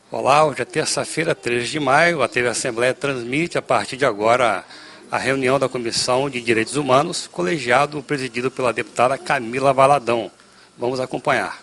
Olá, hoje é terça-feira, 13 de maio. A TV Assembleia transmite a partir de agora a reunião da Comissão de Direitos Humanos, colegiado presidido pela deputada Camila Valadão. Vamos acompanhar.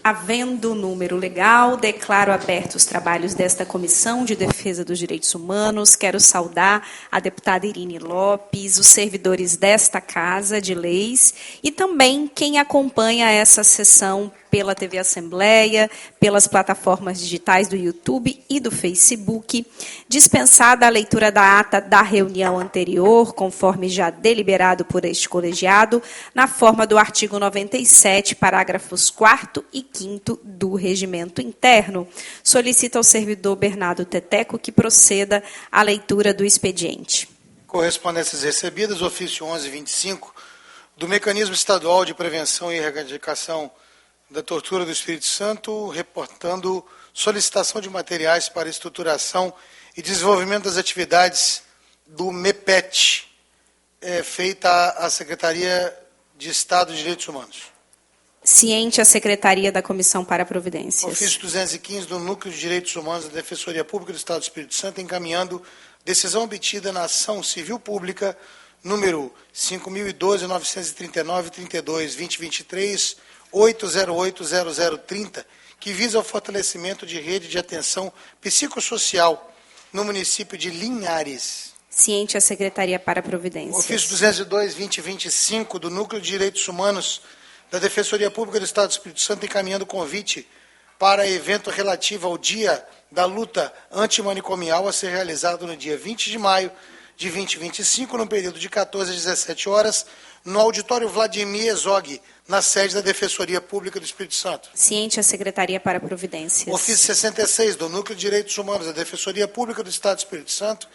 Havendo número legal, declaro abertos os trabalhos desta Comissão de Defesa dos Direitos Humanos. Quero saudar a deputada Irine Lopes, os servidores desta Casa de Leis e também quem acompanha essa sessão pela TV Assembleia, pelas plataformas digitais do YouTube e do Facebook. Dispensada a leitura da ata da reunião anterior, conforme já deliberado por este colegiado, na forma do artigo 97, parágrafos 4º e 5º do Regimento Interno. Solicito ao servidor Bernardo Teteco que proceda à leitura do expediente. Correspondências recebidas, ofício 1125, do Mecanismo Estadual de Prevenção e Erradicação da Tortura do Espírito Santo, reportando solicitação de materiais para estruturação e desenvolvimento das atividades do MEPET, feita à Secretaria de Estado de Direitos Humanos. Ciente a Secretaria da Comissão para Providências. Ofício 215 do Núcleo de Direitos Humanos da Defensoria Pública do Estado do Espírito Santo, encaminhando decisão obtida na ação civil pública número 5012-939-32-2023, 8080030, que visa o fortalecimento de rede de atenção psicossocial no município de Linhares. Ciente a Secretaria para Providências. Ofício 202-2025 do Núcleo de Direitos Humanos da Defensoria Pública do Estado do Espírito Santo, encaminhando convite para evento relativo ao Dia da Luta Antimanicomial a ser realizado no dia 20 de maio de 2025, no período de 14 às 17 horas, no auditório Vladimir Herzog, na sede da Defensoria Pública do Espírito Santo. Ciente a Secretaria para Providências. Ofício 66 do Núcleo de Direitos Humanos da Defensoria Pública do Estado do Espírito Santo,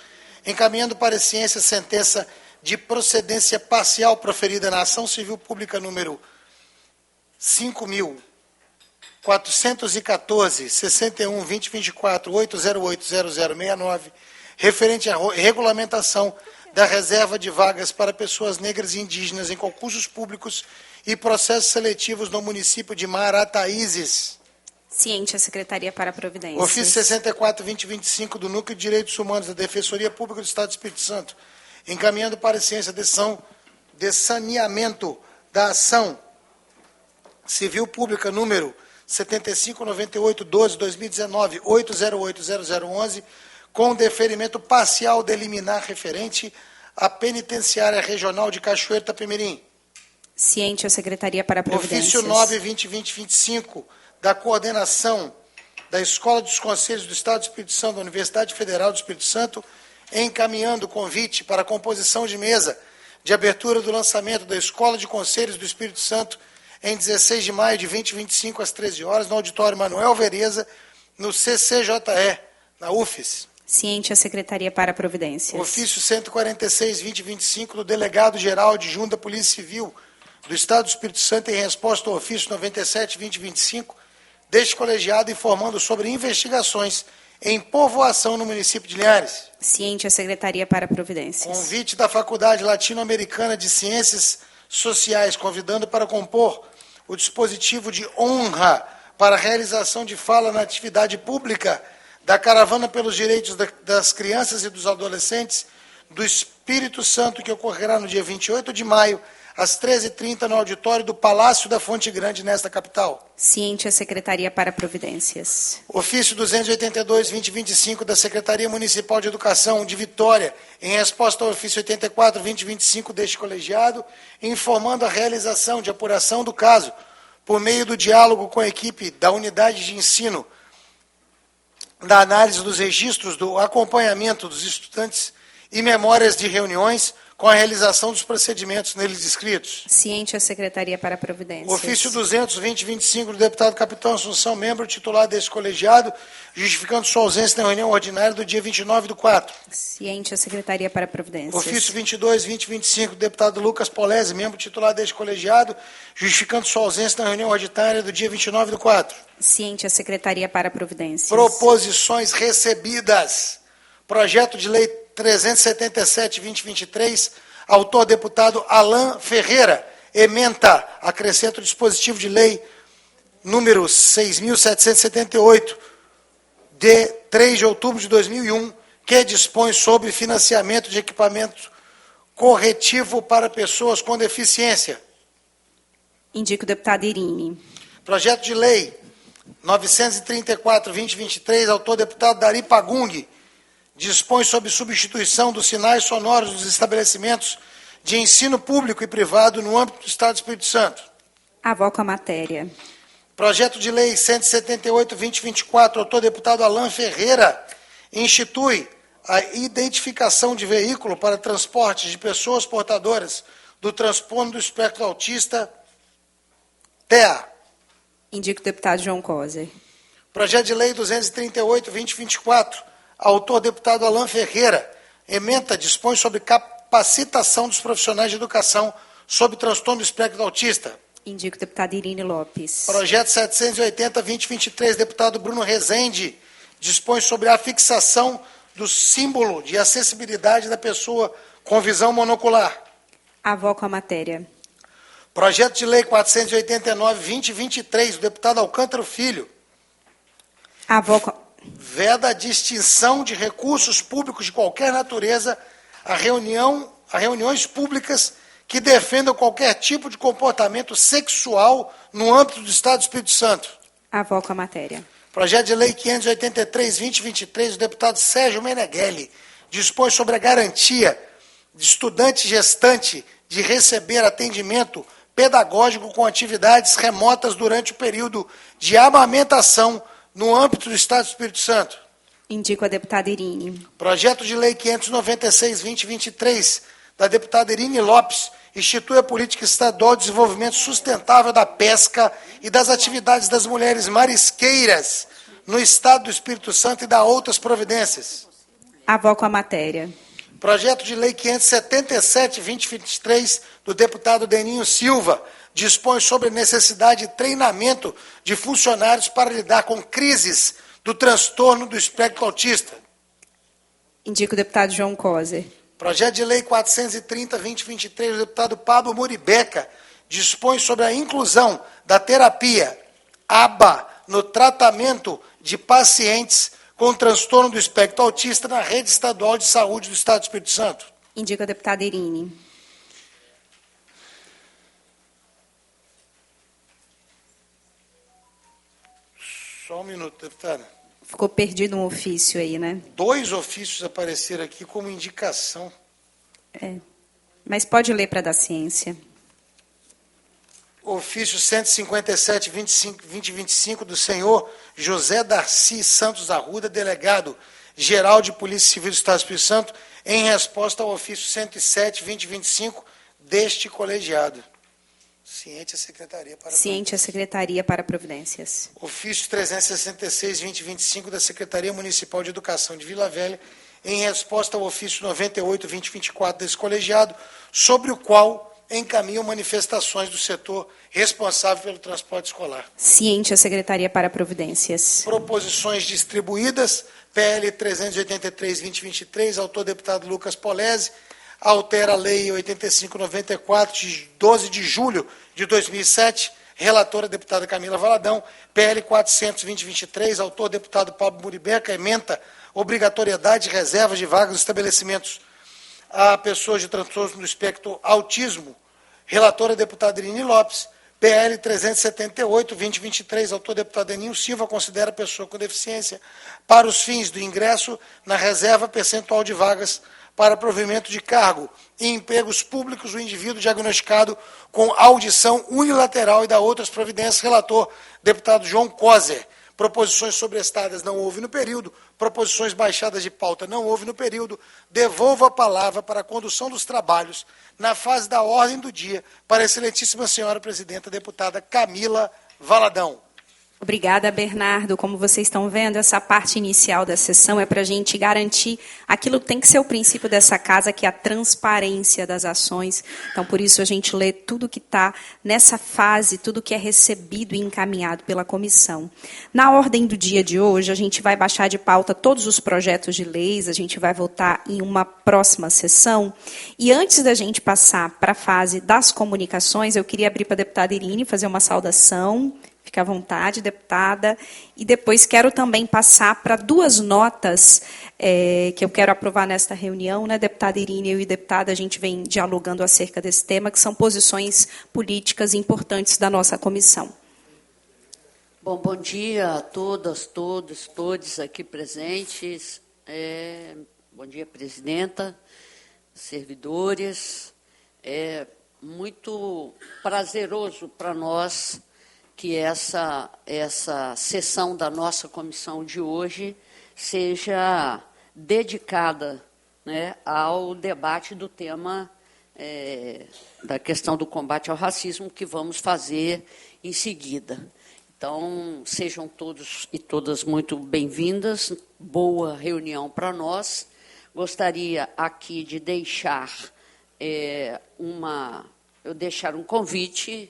encaminhando para a ciência sentença de procedência parcial proferida na ação civil pública número 5.414-61-2024-808-0069, referente à regulamentação da reserva de vagas para pessoas negras e indígenas em concursos públicos e processos seletivos no município de Marataízes. Ciente a Secretaria para Providências. Ofício 64-2025 do Núcleo de Direitos Humanos da Defensoria Pública do Estado do Espírito Santo, encaminhando para a ciência de saneamento da ação civil pública número 7598-12-2019, 808-0011, com deferimento parcial de liminar referente à Penitenciária Regional de Cachoeiro Itapemirim. Ciente a Secretaria para Providências. Ofício 9-2025 da coordenação da Escola dos Conselhos do Estado do Espírito Santo, da Universidade Federal do Espírito Santo, encaminhando convite para a composição de mesa de abertura do lançamento da Escola de Conselhos do Espírito Santo em 16 de maio de 2025, às 13 horas, no auditório Manuel Vereza, no CCJE, na UFES. Ciente a Secretaria para Providências. Ofício 146-2025 do Delegado-Geral Adjunto da Polícia Civil do Estado do Espírito Santo, em resposta ao ofício 97-2025, deste colegiado, informando sobre investigações em povoação no município de Linhares. Ciente a Secretaria para Providências. Convite da Faculdade Latino-Americana de Ciências Sociais, convidando para compor o dispositivo de honra para a realização de fala na atividade pública da Caravana pelos Direitos das Crianças e dos Adolescentes do Espírito Santo, que ocorrerá no dia 28 de maio, às 13h30, no auditório do Palácio da Fonte Grande, nesta capital. Ciente a Secretaria para Providências. Ofício 282-2025 da Secretaria Municipal de Educação de Vitória, em resposta ao ofício 84-2025 deste colegiado, informando a realização de apuração do caso por meio do diálogo com a equipe da unidade de ensino, da análise dos registros, do acompanhamento dos estudantes e memórias de reuniões com a realização dos procedimentos neles descritos. Ciente a Secretaria para Providências. Ofício 200-2025 do deputado Capitão Assunção, membro titular deste colegiado, justificando sua ausência na reunião ordinária do dia 29/4. Ciente a Secretaria para Providências. Ofício 22-2025 do deputado Lucas Polese, membro titular deste colegiado, justificando sua ausência na reunião ordinária do dia 29/4. Ciente a Secretaria para Providências. Proposições recebidas. Projeto de lei 377-2023, autor deputado Alain Ferreira, ementa, acrescenta o dispositivo de lei número 6.778, de 3 de outubro de 2001, que dispõe sobre financiamento de equipamento corretivo para pessoas com deficiência. Indico o deputado Irini. Projeto de lei 934/2023, autor deputado Dari Pagung, dispõe sobre substituição dos sinais sonoros dos estabelecimentos de ensino público e privado no âmbito do Estado do Espírito Santo. Avoco a matéria. Projeto de lei 178/2024, autor deputado Alain Ferreira, institui a identificação de veículo para transporte de pessoas portadoras do transtorno do espectro autista, TEA. Indico o deputado João Coser. Projeto de lei 238/2024, autor deputado Alain Ferreira, ementa dispõe sobre capacitação dos profissionais de educação sobre transtorno do espectro autista. Indico o deputado Irini Lopes. Projeto 780/2023, deputado Bruno Rezende, dispõe sobre a fixação do símbolo de acessibilidade da pessoa com visão monocular. Avoco a matéria. Projeto de lei 489/2023, do deputado Alcântara Filho, Avoco. veda a distinção de recursos públicos de qualquer natureza a reuniões públicas que defendam qualquer tipo de comportamento sexual no âmbito do Estado do Espírito Santo. Avoco a matéria. Projeto de lei 583/2023, do deputado Sérgio Meneghelli, dispõe sobre a garantia de estudante gestante de receber atendimento pedagógico com atividades remotas durante o período de amamentação no âmbito do Estado do Espírito Santo. Indico a deputada Irini. Projeto de lei 596/2023, da deputada Irini Lopes, institui a política estadual de desenvolvimento sustentável da pesca e das atividades das mulheres marisqueiras no Estado do Espírito Santo e dá outras providências. Avoco a matéria. Projeto de lei 577/2023, do deputado Deninho Silva, dispõe sobre a necessidade de treinamento de funcionários para lidar com crises do transtorno do espectro autista. Indico o deputado João Coser. Projeto de lei 430/2023, do deputado Pablo Muribeca, dispõe sobre a inclusão da terapia ABA no tratamento de pacientes com transtorno do espectro autista na rede estadual de saúde do Estado do Espírito Santo. Indico a deputada Irini. Só um minuto, deputada. Ficou perdido um ofício aí, né? 2 ofícios apareceram aqui como indicação. Mas pode ler para dar ciência. Ofício 157/2025 do senhor José Darcy Santos Arruda, delegado geral de Polícia Civil do Estado do Espírito Santo, em resposta ao ofício 107/2025 deste colegiado. Ciente a Secretaria para Ciente a Secretaria para Providências. Ofício 366/2025 da Secretaria Municipal de Educação de Vila Velha, em resposta ao ofício 98/2024 desse colegiado, sobre o qual encaminham manifestações do setor responsável pelo transporte escolar. Ciente a Secretaria para Providências. Proposições distribuídas, PL 383/2023, autor deputado Lucas Polese, altera a Lei 85/94, de 12 de julho de 2007, relatora deputada Camila Valadão, PL 400/2023, autor deputado Pablo Muribeca, ementa obrigatoriedade de reservas de vagas nos estabelecimentos a pessoas de transtorno do espectro autismo, relatora deputada Irini Lopes, PL 378/2023, autor deputado Deninho Silva, considera a pessoa com deficiência para os fins do ingresso na reserva percentual de vagas para provimento de cargo em empregos públicos o indivíduo diagnosticado com audição unilateral e da outras providências. Relator, deputado João Coser. Proposições sobrestadas não houve no período, proposições baixadas de pauta não houve no período. Devolvo a palavra para a condução dos trabalhos na fase da ordem do dia para a excelentíssima senhora presidenta, deputada Camila Valadão. Obrigada, Bernardo. Como vocês estão vendo, essa parte inicial da sessão é para a gente garantir aquilo que tem que ser o princípio dessa casa, que é a transparência das ações. Então, por isso, a gente lê tudo que está nessa fase, tudo que é recebido e encaminhado pela comissão. Na ordem do dia de hoje, a gente vai baixar de pauta todos os projetos de leis, a gente vai votar em uma próxima sessão. E antes da gente passar para a fase das comunicações, eu queria abrir para a deputada Irini fazer uma saudação Fique à vontade, deputada. E depois quero também passar para duas notas que eu quero aprovar nesta reunião, né, deputada Irine, eu e deputada, a gente vem dialogando acerca desse tema, que são posições políticas importantes da nossa comissão. Bom dia a todas, todos aqui presentes. Bom dia, presidenta, servidores. É muito prazeroso para nós que essa sessão da nossa comissão de hoje seja dedicada, né, ao debate do tema da questão do combate ao racismo, que vamos fazer em seguida. Então, sejam todos e todas muito bem-vindas, boa reunião para nós. Gostaria aqui de deixar um convite.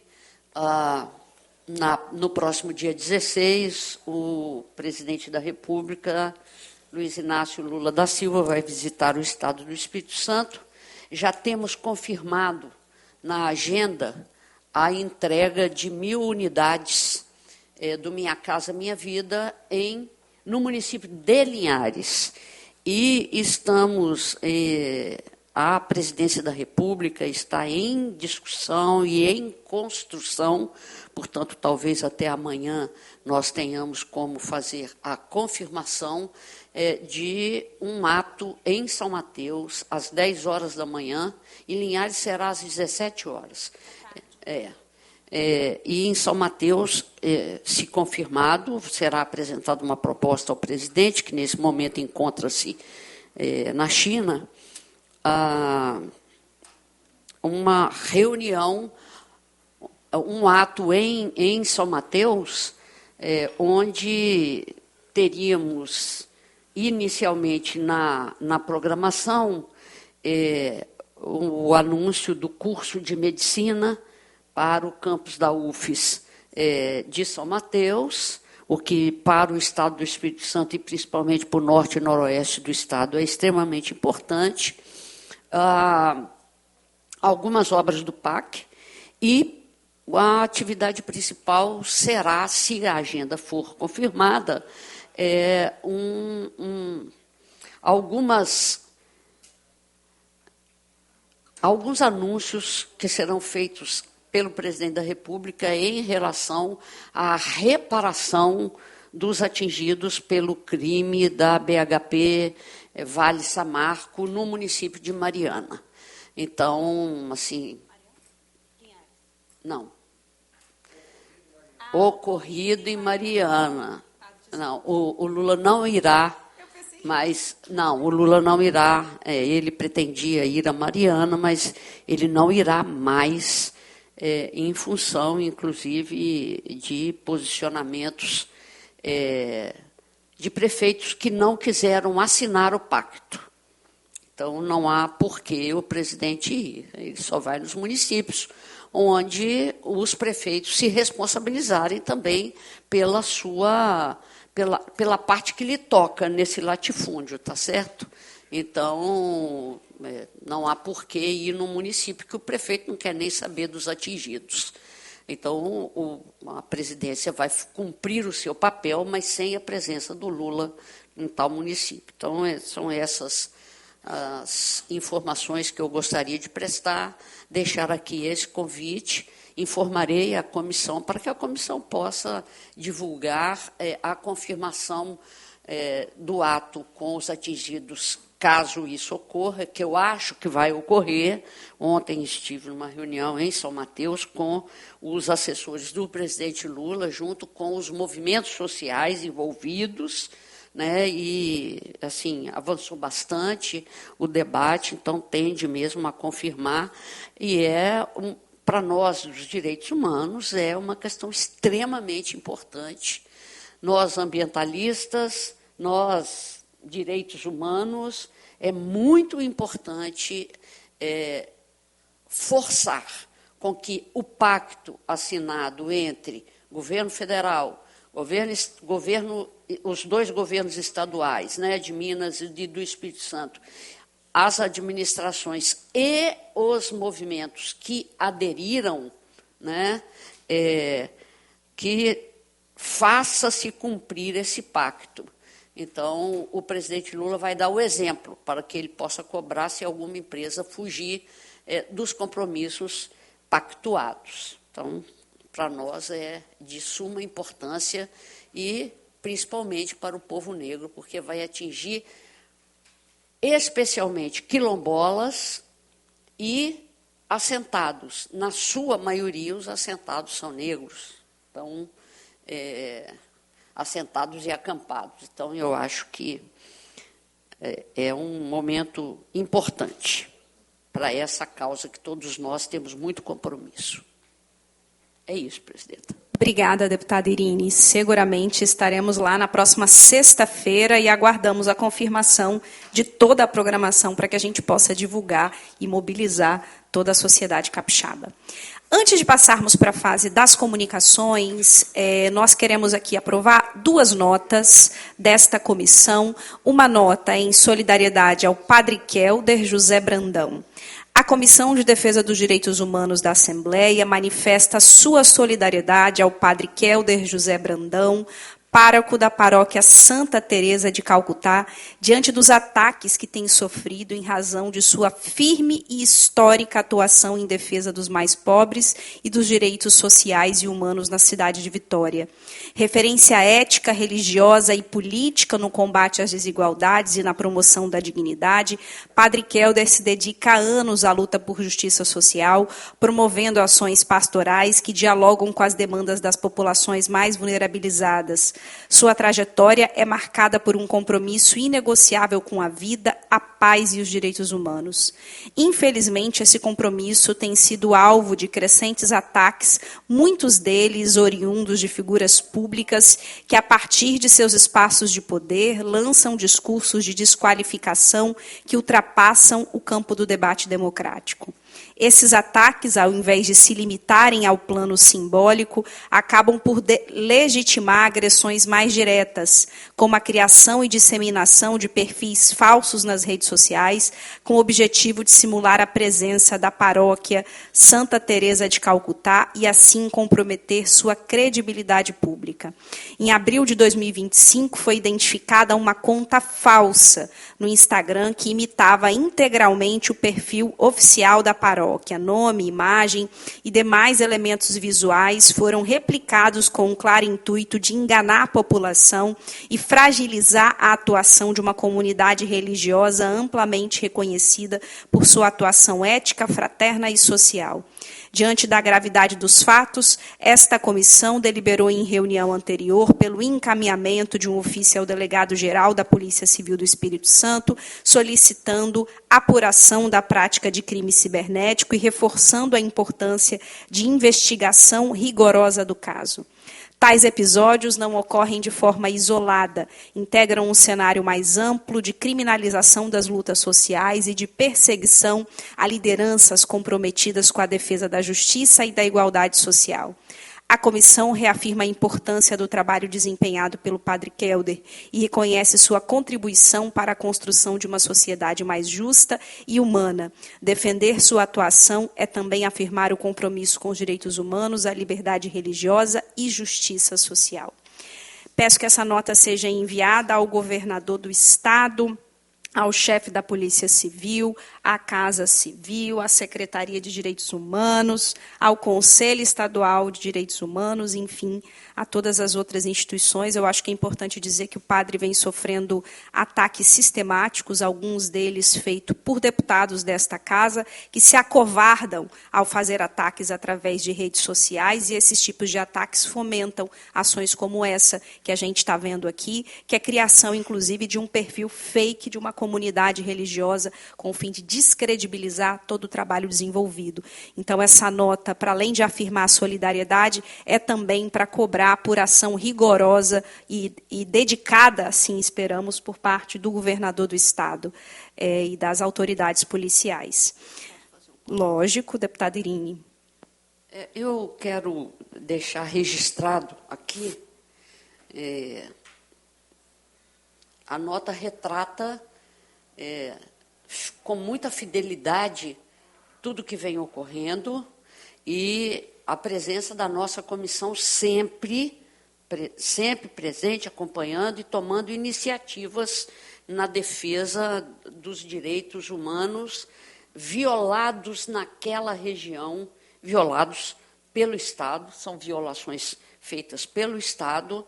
No próximo dia 16, o presidente da República, Luiz Inácio Lula da Silva, vai visitar o Estado do Espírito Santo. Já temos confirmado na agenda a entrega de 1.000 unidades do Minha Casa Minha Vida no município de Linhares. E estamos... A presidência da República está em discussão e em construção, portanto, talvez até amanhã nós tenhamos como fazer a confirmação de um ato em São Mateus, às 10 horas da manhã, e Linhares será às 17 horas. E em São Mateus, se confirmado, será apresentada uma proposta ao presidente, que nesse momento encontra-se na China, uma reunião, um ato em São Mateus, onde teríamos inicialmente na programação o anúncio do curso de medicina para o campus da UFES de São Mateus, o que para o Estado do Espírito Santo e principalmente para o norte e noroeste do Estado é extremamente importante. Algumas obras do PAC, e a atividade principal será, se a agenda for confirmada, alguns anúncios que serão feitos pelo presidente da República em relação à reparação dos atingidos pelo crime da BHP Vale Samarco, no município de Mariana. Então, assim... Não. Ocorrido em Mariana. Não, o Lula não irá, mas... Não, o Lula não irá. Ele pretendia ir a Mariana, mas ele não irá mais, em função, inclusive, de posicionamentos de prefeitos que não quiseram assinar o pacto. Então, não há porquê o presidente ir. Ele só vai nos municípios, onde os prefeitos se responsabilizarem também pela parte que lhe toca nesse latifúndio, tá certo? Então, não há porquê ir no município que o prefeito não quer nem saber dos atingidos. Então, a presidência vai cumprir o seu papel, mas sem a presença do Lula em tal município. Então, são essas as informações que eu gostaria de prestar, deixar aqui esse convite, informarei a comissão para que a comissão possa divulgar a confirmação do ato com os atingidos, caso isso ocorra, que eu acho que vai ocorrer. Ontem estive numa reunião em São Mateus com os assessores do presidente Lula, junto com os movimentos sociais envolvidos, né, e, assim, avançou bastante o debate, então tende mesmo a confirmar, e para nós, os direitos humanos, é uma questão extremamente importante. Nós, ambientalistas, nós, direitos humanos, é muito importante forçar com que o pacto assinado entre governo federal, os dois governos estaduais, né, de Minas e do Espírito Santo, as administrações e os movimentos que aderiram, né, que faça-se cumprir esse pacto. Então, o presidente Lula vai dar o exemplo para que ele possa cobrar se alguma empresa fugir dos compromissos pactuados. Então, para nós é de suma importância e principalmente para o povo negro, porque vai atingir especialmente quilombolas e assentados. Na sua maioria, os assentados são negros. Então, assentados e acampados. Então, eu acho que é um momento importante para essa causa que todos nós temos muito compromisso. É isso, presidenta. Obrigada, deputada Irine. Seguramente estaremos lá na próxima sexta-feira e aguardamos a confirmação de toda a programação para que a gente possa divulgar e mobilizar toda a sociedade capixaba. Antes de passarmos para a fase das comunicações, nós queremos aqui aprovar 2 notas desta comissão. Uma nota em solidariedade ao Padre Kelder José Brandão. A Comissão de Defesa dos Direitos Humanos da Assembleia manifesta sua solidariedade ao Padre Kelder José Brandão, pároco da paróquia Santa Teresa de Calcutá, diante dos ataques que tem sofrido em razão de sua firme e histórica atuação em defesa dos mais pobres e dos direitos sociais e humanos na cidade de Vitória. Referência ética, religiosa e política no combate às desigualdades e na promoção da dignidade, Padre Kelder se dedica há anos à luta por justiça social, promovendo ações pastorais que dialogam com as demandas das populações mais vulnerabilizadas. Sua trajetória é marcada por um compromisso inegociável com a vida, a paz e os direitos humanos. Infelizmente, esse compromisso tem sido alvo de crescentes ataques, muitos deles oriundos de figuras públicas que, a partir de seus espaços de poder, lançam discursos de desqualificação que ultrapassam o campo do debate democrático. Esses ataques, ao invés de se limitarem ao plano simbólico, acabam por legitimar agressões mais diretas, como a criação e disseminação de perfis falsos nas redes sociais, com o objetivo de simular a presença da paróquia Santa Teresa de Calcutá e, assim, comprometer sua credibilidade pública. Em abril de 2025, foi identificada uma conta falsa no Instagram que imitava integralmente o perfil oficial da paróquia. Nome, imagem e demais elementos visuais foram replicados com um claro intuito de enganar a população e fragilizar a atuação de uma comunidade religiosa amplamente reconhecida por sua atuação ética, fraterna e social. Diante da gravidade dos fatos, esta comissão deliberou em reunião anterior pelo encaminhamento de um ofício ao delegado-geral da Polícia Civil do Espírito Santo, solicitando apuração da prática de crime cibernético e reforçando a importância de investigação rigorosa do caso. Tais episódios não ocorrem de forma isolada, integram um cenário mais amplo de criminalização das lutas sociais e de perseguição a lideranças comprometidas com a defesa da justiça e da igualdade social. A comissão reafirma a importância do trabalho desempenhado pelo Padre Kelder e reconhece sua contribuição para a construção de uma sociedade mais justa e humana. Defender sua atuação é também afirmar o compromisso com os direitos humanos, a liberdade religiosa e justiça social. Peço que essa nota seja enviada ao governador do Estado, ao chefe da Polícia Civil, à Casa Civil, à Secretaria de Direitos Humanos, ao Conselho Estadual de Direitos Humanos, enfim, a todas as outras instituições. Eu acho que é importante dizer que o padre vem sofrendo ataques sistemáticos, alguns deles feitos por deputados desta casa, que se acovardam ao fazer ataques através de redes sociais, e esses tipos de ataques fomentam ações como essa que a gente está vendo aqui, que é a criação, inclusive, de um perfil fake de uma comunidade religiosa com o fim de descredibilizar todo o trabalho desenvolvido. Então, essa nota, para além de afirmar a solidariedade, é também para cobrar apuração rigorosa e dedicada, assim esperamos, por parte do governador do Estado e das autoridades policiais. Lógico, deputada Irine. Eu quero deixar registrado aqui, a nota retrata com muita fidelidade tudo que vem ocorrendo e a presença da nossa comissão sempre sempre presente, acompanhando e tomando iniciativas na defesa dos direitos humanos violados naquela região, violados pelo Estado, são violações feitas pelo Estado,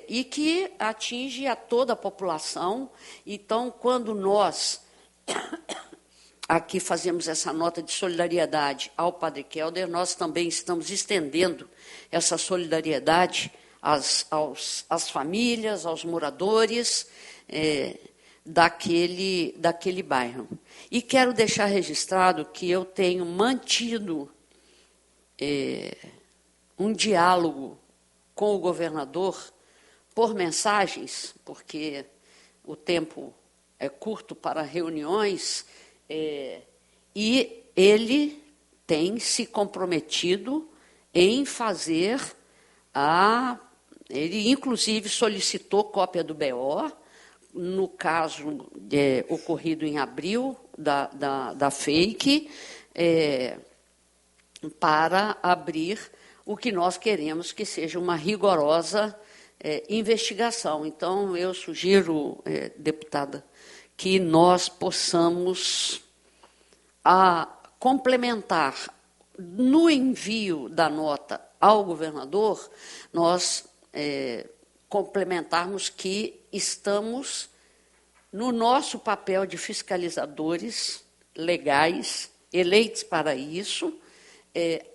e que atinge a toda a população. Então, quando nós aqui fazemos essa nota de solidariedade ao Padre Kelder, nós também estamos estendendo essa solidariedade às famílias, aos moradores daquele bairro. E quero deixar registrado que eu tenho mantido um diálogo com o governador por mensagens, porque o tempo é curto para reuniões, e ele tem se comprometido em fazer ele, inclusive, solicitou cópia do BO, no caso ocorrido em abril, da FEIC, para abrir o que nós queremos que seja uma rigorosa investigação. Então, eu sugiro, deputada, que nós possamos complementar no envio da nota ao governador, nós complementarmos que estamos no nosso papel de fiscalizadores legais, eleitos para isso,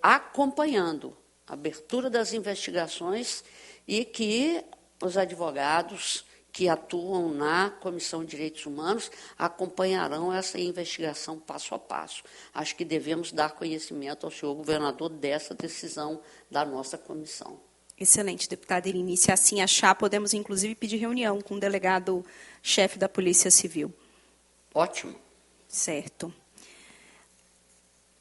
acompanhando a abertura das investigações e que os advogados que atuam na Comissão de Direitos Humanos acompanharão essa investigação passo a passo. Acho que devemos dar conhecimento ao senhor governador dessa decisão da nossa comissão. Excelente, deputada Irine. Se assim achar, podemos, inclusive, pedir reunião com o delegado-chefe da Polícia Civil. Ótimo. Certo.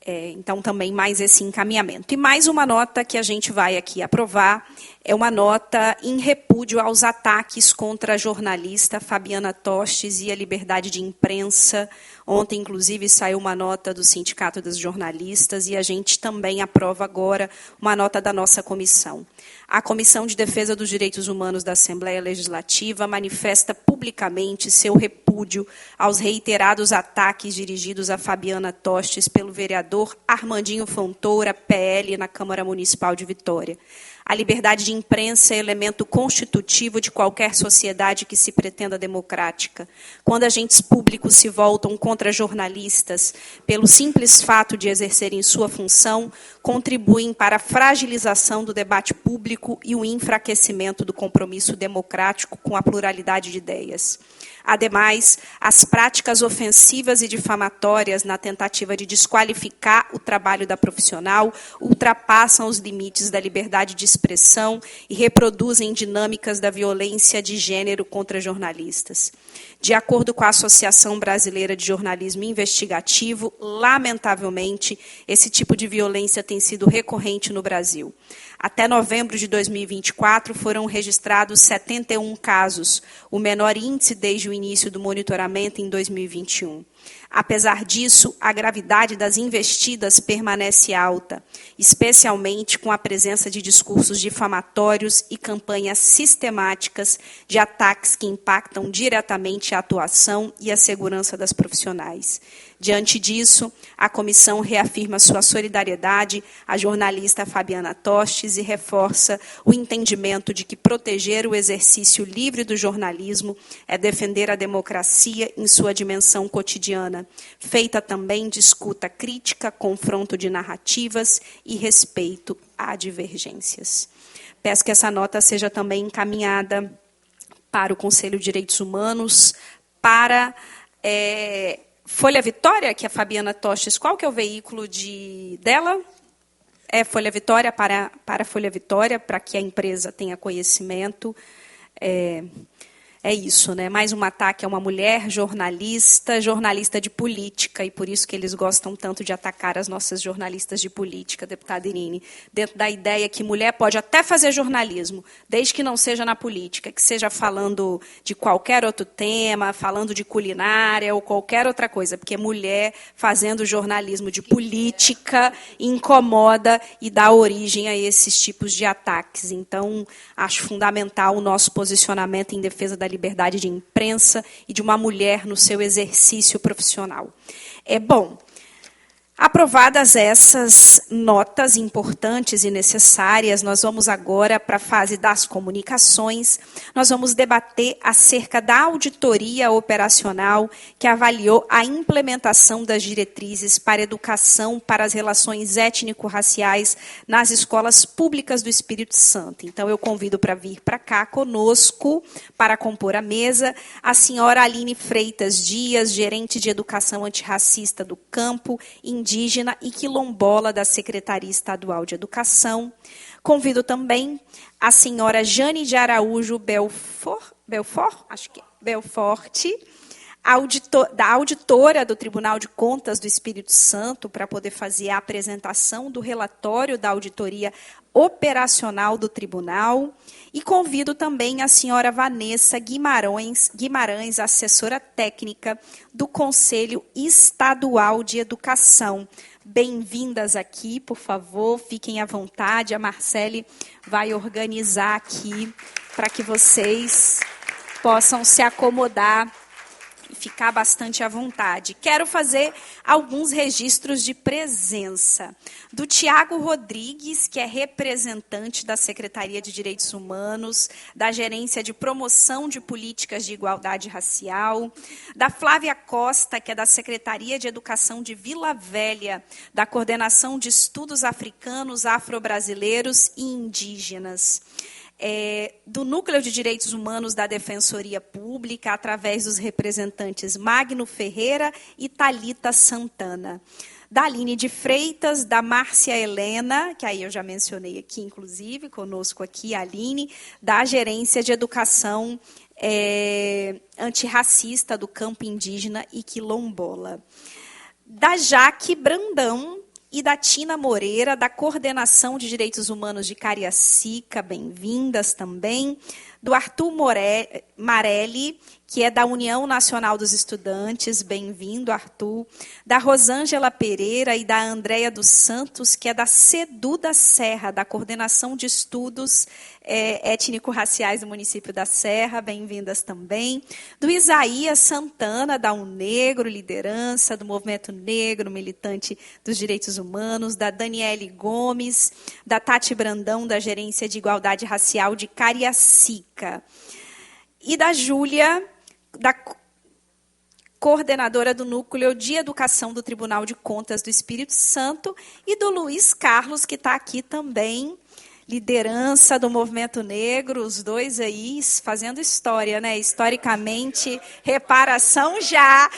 Então, também mais esse encaminhamento. E mais uma nota que a gente vai aqui aprovar, é uma nota em repúdio aos ataques contra a jornalista Fabiana Tostes e a liberdade de imprensa. Ontem, inclusive, saiu uma nota do Sindicato dos Jornalistas e a gente também aprova agora uma nota da nossa comissão. A Comissão de Defesa dos Direitos Humanos da Assembleia Legislativa manifesta publicamente seu repúdio aos reiterados ataques dirigidos a Fabiana Tostes pelo vereador Armandinho Fontoura, PL, na Câmara Municipal de Vitória. A liberdade de imprensa é elemento constitutivo de qualquer sociedade que se pretenda democrática. Quando agentes públicos se voltam contra jornalistas, pelo simples fato de exercerem sua função, contribuem para a fragilização do debate público e o enfraquecimento do compromisso democrático com a pluralidade de ideias. Ademais, as práticas ofensivas e difamatórias na tentativa de desqualificar o trabalho da profissional ultrapassam os limites da liberdade de expressão e reproduzem dinâmicas da violência de gênero contra jornalistas. De acordo com a Associação Brasileira de Jornalismo Investigativo, lamentavelmente, esse tipo de violência tem sido recorrente no Brasil. Até novembro de 2024, foram registrados 71 casos, o menor índice desde o início do monitoramento em 2021. Apesar disso, a gravidade das investidas permanece alta, especialmente com a presença de discursos difamatórios e campanhas sistemáticas de ataques que impactam diretamente a atuação e a segurança das profissionais. Diante disso, a comissão reafirma sua solidariedade à jornalista Fabiana Tostes e reforça o entendimento de que proteger o exercício livre do jornalismo é defender a democracia em sua dimensão cotidiana, feita também de escuta crítica, confronto de narrativas e respeito a divergências. Peço que essa nota seja também encaminhada para o Conselho de Direitos Humanos, para Folha Vitória, que é a Fabiana Tostes. Qual que é o veículo dela? É Folha Vitória, para a Folha Vitória, para que a empresa tenha conhecimento. É isso, né? Mais um ataque a uma mulher jornalista, jornalista de política, e por isso que eles gostam tanto de atacar as nossas jornalistas de política, deputada Irine, dentro da ideia que mulher pode até fazer jornalismo, desde que não seja na política, que seja falando de qualquer outro tema, falando de culinária ou qualquer outra coisa, porque mulher fazendo jornalismo de política incomoda e dá origem a esses tipos de ataques. Então, acho fundamental o nosso posicionamento em defesa da liberdade de imprensa e de uma mulher no seu exercício profissional. Bom, aprovadas essas notas importantes e necessárias, nós vamos agora para a fase das comunicações. Nós vamos debater acerca da auditoria operacional que avaliou a implementação das diretrizes para educação para as relações étnico-raciais nas escolas públicas do Espírito Santo. Então, eu convido para vir para cá conosco, para compor a mesa, a senhora Aline Freitas Dias, gerente de Educação Antirracista do Campo Indígena e Quilombola da Secretaria Estadual de Educação. Convido também a senhora Jane de Araújo Belfort, da auditora do Tribunal de Contas do Espírito Santo, para poder fazer a apresentação do relatório da auditoria operacional do tribunal. E convido também a senhora Vanessa Guimarães, assessora técnica do Conselho Estadual de Educação. Bem-vindas aqui, por favor, fiquem à vontade. A Marcele vai organizar aqui para que vocês possam se acomodar e ficar bastante à vontade. Quero fazer alguns registros de presença do Tiago Rodrigues, que é representante da Secretaria de Direitos Humanos, da Gerência de Promoção de Políticas de Igualdade Racial, da Flávia Costa, que é da Secretaria de Educação de Vila Velha, da Coordenação de Estudos Africanos, Afro-Brasileiros e Indígenas. Do Núcleo de Direitos Humanos da Defensoria Pública, através dos representantes Magno Ferreira e Thalita Santana. Da Aline de Freitas, da Márcia Helena, que aí eu já mencionei aqui, inclusive, conosco aqui, a Aline, da Gerência de Educação Antirracista do Campo Indígena e Quilombola. Da Jaque Brandão, e da Tina Moreira, da Coordenação de Direitos Humanos de Cariacica, bem-vindas também. Do Arthur Marelli, que é da União Nacional dos Estudantes, bem-vindo, Arthur. Da Rosângela Pereira e da Andréia dos Santos, que é da CEDU da Serra, da Coordenação de Estudos Étnico-Raciais do município da Serra, bem-vindas também. Do Isaías Santana, da UNegro, liderança do Movimento Negro, militante dos direitos humanos. Da Daniele Gomes, da Tati Brandão, da Gerência de Igualdade Racial de Cariacica. E da Júlia, da coordenadora do Núcleo de Educação do Tribunal de Contas do Espírito Santo, e do Luiz Carlos, que está aqui também, liderança do Movimento Negro, os dois aí fazendo história, né? Historicamente, reparação já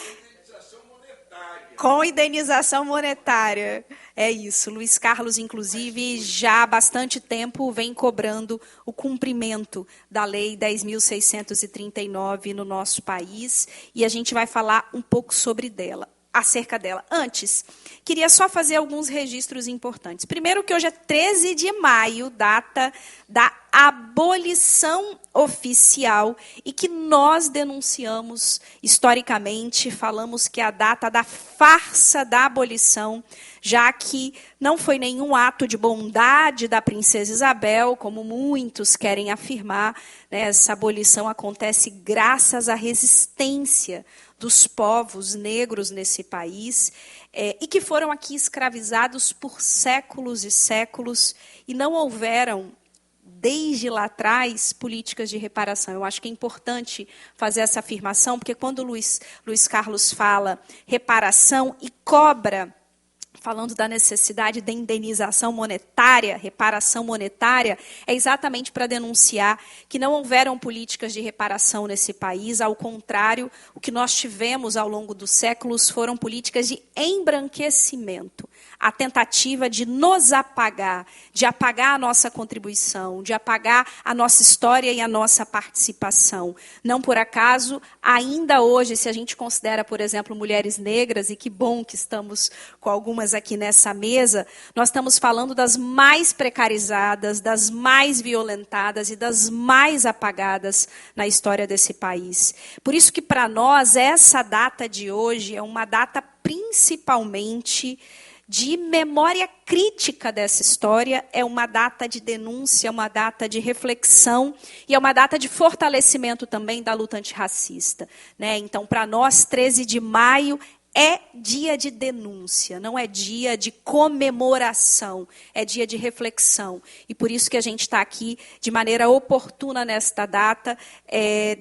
com indenização monetária. É isso. Luiz Carlos, inclusive, já há bastante tempo vem cobrando o cumprimento da Lei 10.639 no nosso país, e a gente vai falar um pouco acerca dela. Antes, queria só fazer alguns registros importantes. Primeiro, que hoje é 13 de maio, data da abolição oficial, e que nós denunciamos historicamente, falamos que é a data da farsa da abolição, já que não foi nenhum ato de bondade da princesa Isabel, como muitos querem afirmar, né? Essa abolição acontece graças à resistência dos povos negros nesse país, e que foram aqui escravizados por séculos e séculos, e não houveram, desde lá atrás, políticas de reparação. Eu acho que é importante fazer essa afirmação, porque quando Luiz Carlos fala reparação e cobra, falando da necessidade de indenização monetária, reparação monetária, é exatamente para denunciar que não houveram políticas de reparação nesse país. Ao contrário, o que nós tivemos ao longo dos séculos foram políticas de embranquecimento. a tentativa de nos apagar, de apagar a nossa contribuição, de apagar a nossa história e a nossa participação. Não por acaso, ainda hoje, se a gente considera, por exemplo, mulheres negras, e que bom que estamos com algumas aqui nessa mesa, nós estamos falando das mais precarizadas, das mais violentadas e das mais apagadas na história desse país. Por isso que, para nós, essa data de hoje é uma data principalmente de memória crítica dessa história, é uma data de denúncia, é uma data de reflexão e é uma data de fortalecimento também da luta antirracista, né? Então, para nós, 13 de maio é dia de denúncia, não é dia de comemoração, é dia de reflexão. E por isso que a gente está aqui, de maneira oportuna nesta data,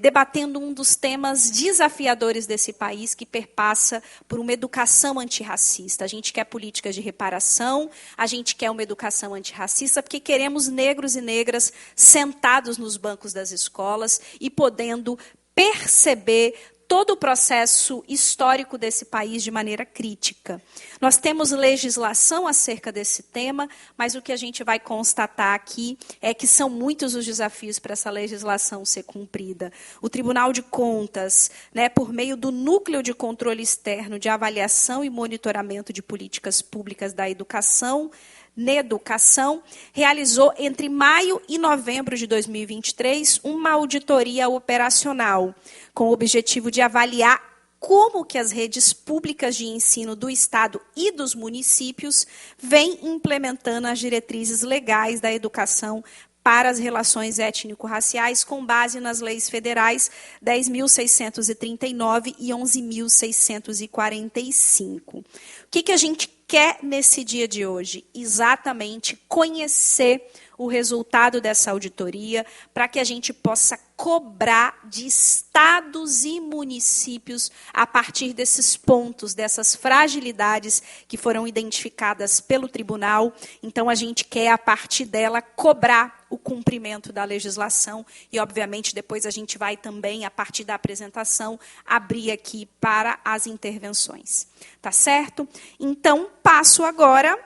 debatendo um dos temas desafiadores desse país, que perpassa por uma educação antirracista. A gente quer políticas de reparação, a gente quer uma educação antirracista, porque queremos negros e negras sentados nos bancos das escolas e podendo perceber todo o processo histórico desse país de maneira crítica. Nós temos legislação acerca desse tema, mas o que a gente vai constatar aqui é que são muitos os desafios para essa legislação ser cumprida. O Tribunal de Contas, né, por meio do Núcleo de Controle Externo de Avaliação e Monitoramento de Políticas Públicas da Educação, NEDucação, realizou entre maio e novembro de 2023 uma auditoria operacional, com o objetivo de avaliar como que as redes públicas de ensino do Estado e dos municípios vêm implementando as diretrizes legais da educação para as relações étnico-raciais, com base nas leis federais 10.639 e 11.645. O que a gente quer nesse dia de hoje? Exatamente conhecer o resultado dessa auditoria, para que a gente possa cobrar de estados e municípios a partir desses pontos, dessas fragilidades que foram identificadas pelo tribunal. Então, a gente quer, a partir dela, cobrar o cumprimento da legislação e, obviamente, depois a gente vai também, a partir da apresentação, abrir aqui para as intervenções. Tá certo? Então, passo agora.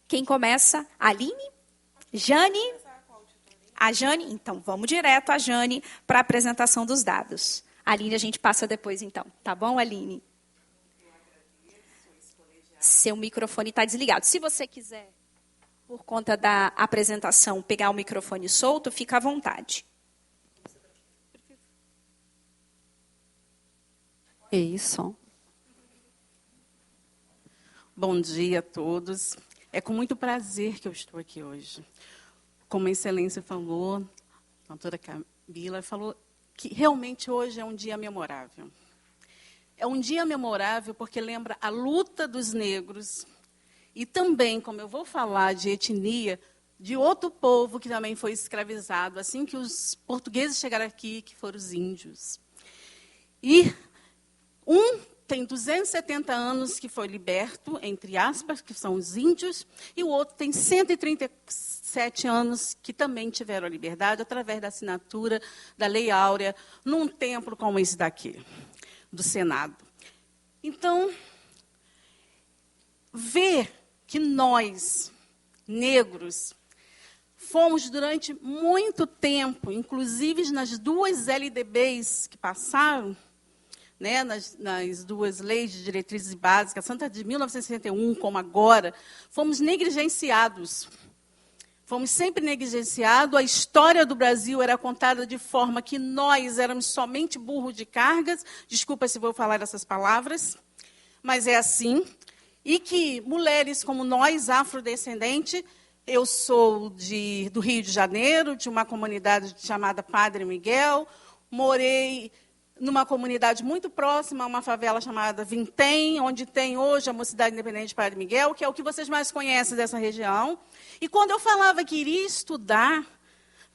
Quem começa? Aline? Jane? A Jane? Então, vamos direto a Jane para a apresentação dos dados. A Aline a gente passa depois, então. Tá bom, Aline? Seu microfone está desligado. Se você quiser, por conta da apresentação, pegar o microfone solto, fica à vontade. Isso. Bom dia a todos. É com muito prazer que eu estou aqui hoje. Como a Excelência falou, a doutora Camila falou que realmente hoje é um dia memorável. É um dia memorável porque lembra a luta dos negros e também, como eu vou falar de etnia, de outro povo que também foi escravizado, assim que os portugueses chegaram aqui, que foram os índios. E tem 270 anos que foi liberto, entre aspas, que são os índios, e o outro tem 137 anos que também tiveram a liberdade através da assinatura da Lei Áurea, num templo como esse daqui, do Senado. Então, ver que nós, negros, fomos durante muito tempo, inclusive nas duas LDBs que passaram, né, nas duas leis de diretrizes básicas, tanto a de 1961 como agora, fomos negligenciados. Fomos sempre negligenciados. A história do Brasil era contada de forma que nós éramos somente burro de cargas. Desculpa se vou falar essas palavras, mas é assim. E que mulheres como nós, afrodescendentes, eu sou do Rio de Janeiro, de uma comunidade chamada Padre Miguel, morei numa comunidade muito próxima a uma favela chamada Vintém, onde tem hoje a Mocidade Independente de Padre Miguel, que é o que vocês mais conhecem dessa região. E quando eu falava que iria estudar,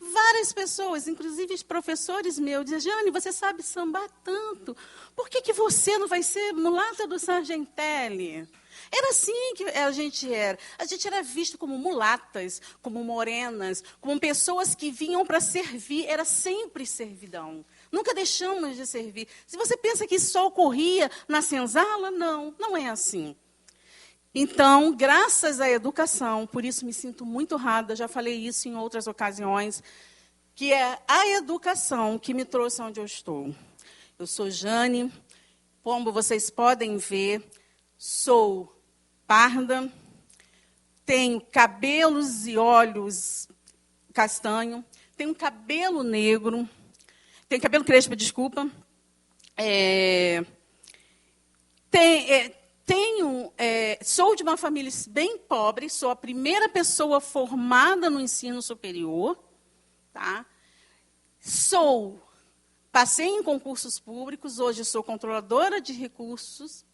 várias pessoas, inclusive os professores meus, diziam: Jane, você sabe sambar tanto, por que você não vai ser mulata do Sargentelli? Era assim que a gente era. A gente era visto como mulatas, como morenas, como pessoas que vinham para servir. Era sempre servidão. Nunca deixamos de servir. Se você pensa que isso só ocorria na senzala, não é assim. Então, graças à educação, por isso me sinto muito honrada, já falei isso em outras ocasiões, que é a educação que me trouxe onde eu estou. Eu sou Jane, como vocês podem ver, sou parda, tenho cabelos e olhos castanho, tenho cabelo negro, tenho cabelo crespo, desculpa. Sou de uma família bem pobre, sou a primeira pessoa formada no ensino superior. Tá? Passei em concursos públicos, hoje sou controladora de recursos.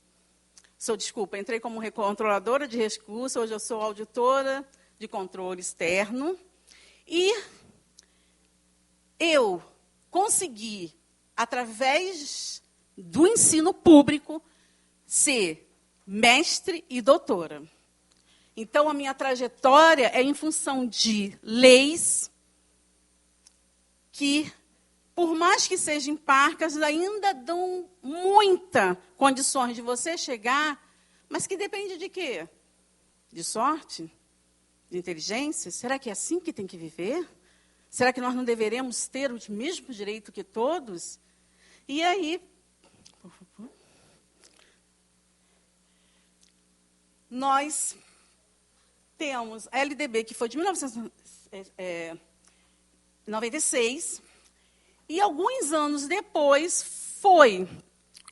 Entrei como controladora de recursos, hoje eu sou auditora de controle externo. E eu consegui, através do ensino público, ser mestre e doutora. Então, a minha trajetória é em função de leis que, por mais que sejam parcas, ainda dão muitas condições de você chegar, mas que depende de quê? De sorte? De inteligência? Será que é assim que tem que viver? Será que nós não deveremos ter o mesmo direito que todos? E aí, nós temos a LDB, que foi de 1996, e alguns anos depois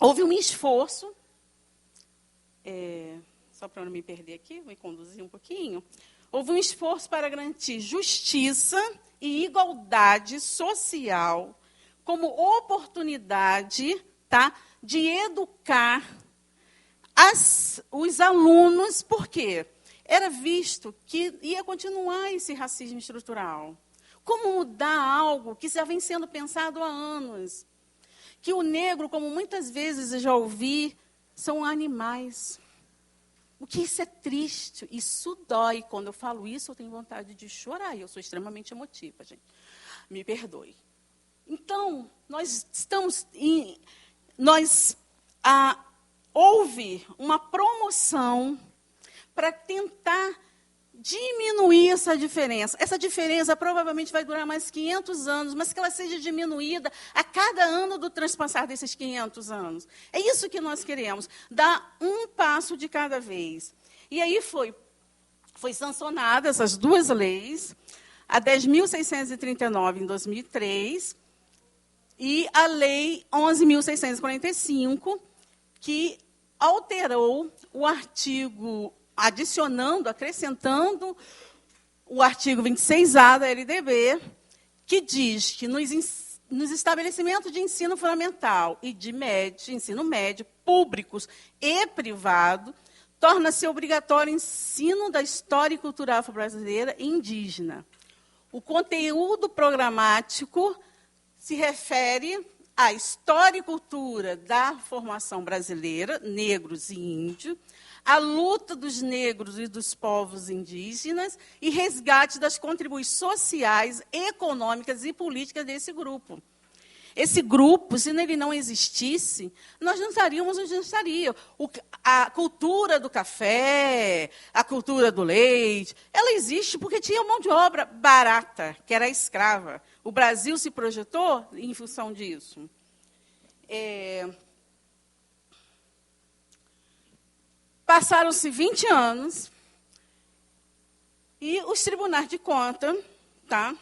houve um esforço, só para não me perder aqui, vou conduzir um pouquinho, houve um esforço para garantir justiça e igualdade social como oportunidade, tá, de educar os alunos, por quê? Era visto que ia continuar esse racismo estrutural. Como mudar algo que já vem sendo pensado há anos? Que o negro, como muitas vezes eu já ouvi, são animais. O que isso é triste, isso dói. Quando eu falo isso, eu tenho vontade de chorar. Eu sou extremamente emotiva, gente. Me perdoe. Então, houve uma promoção para tentar diminuir essa diferença. Essa diferença provavelmente vai durar mais 500 anos, mas que ela seja diminuída a cada ano do transpassar desses 500 anos. É isso que nós queremos, dar um passo de cada vez. E aí foi sancionadas essas duas leis, a 10.639 em 2003 e a Lei 11.645, que alterou o artigo, acrescentando o artigo 26A da LDB, que diz que nos estabelecimentos de ensino fundamental e de ensino médio, públicos e privado, torna-se obrigatório o ensino da história e cultura afro-brasileira e indígena. O conteúdo programático se refere à história e cultura da formação brasileira, negros e índios, a luta dos negros e dos povos indígenas e resgate das contribuições sociais, econômicas e políticas desse grupo. Esse grupo, se ele não existisse, nós não estaríamos onde nós estaríamos. A cultura do café, a cultura do leite, ela existe porque tinha mão de obra barata, que era a escrava. O Brasil se projetou em função disso. Passaram-se 20 anos e os tribunais de contas, tá,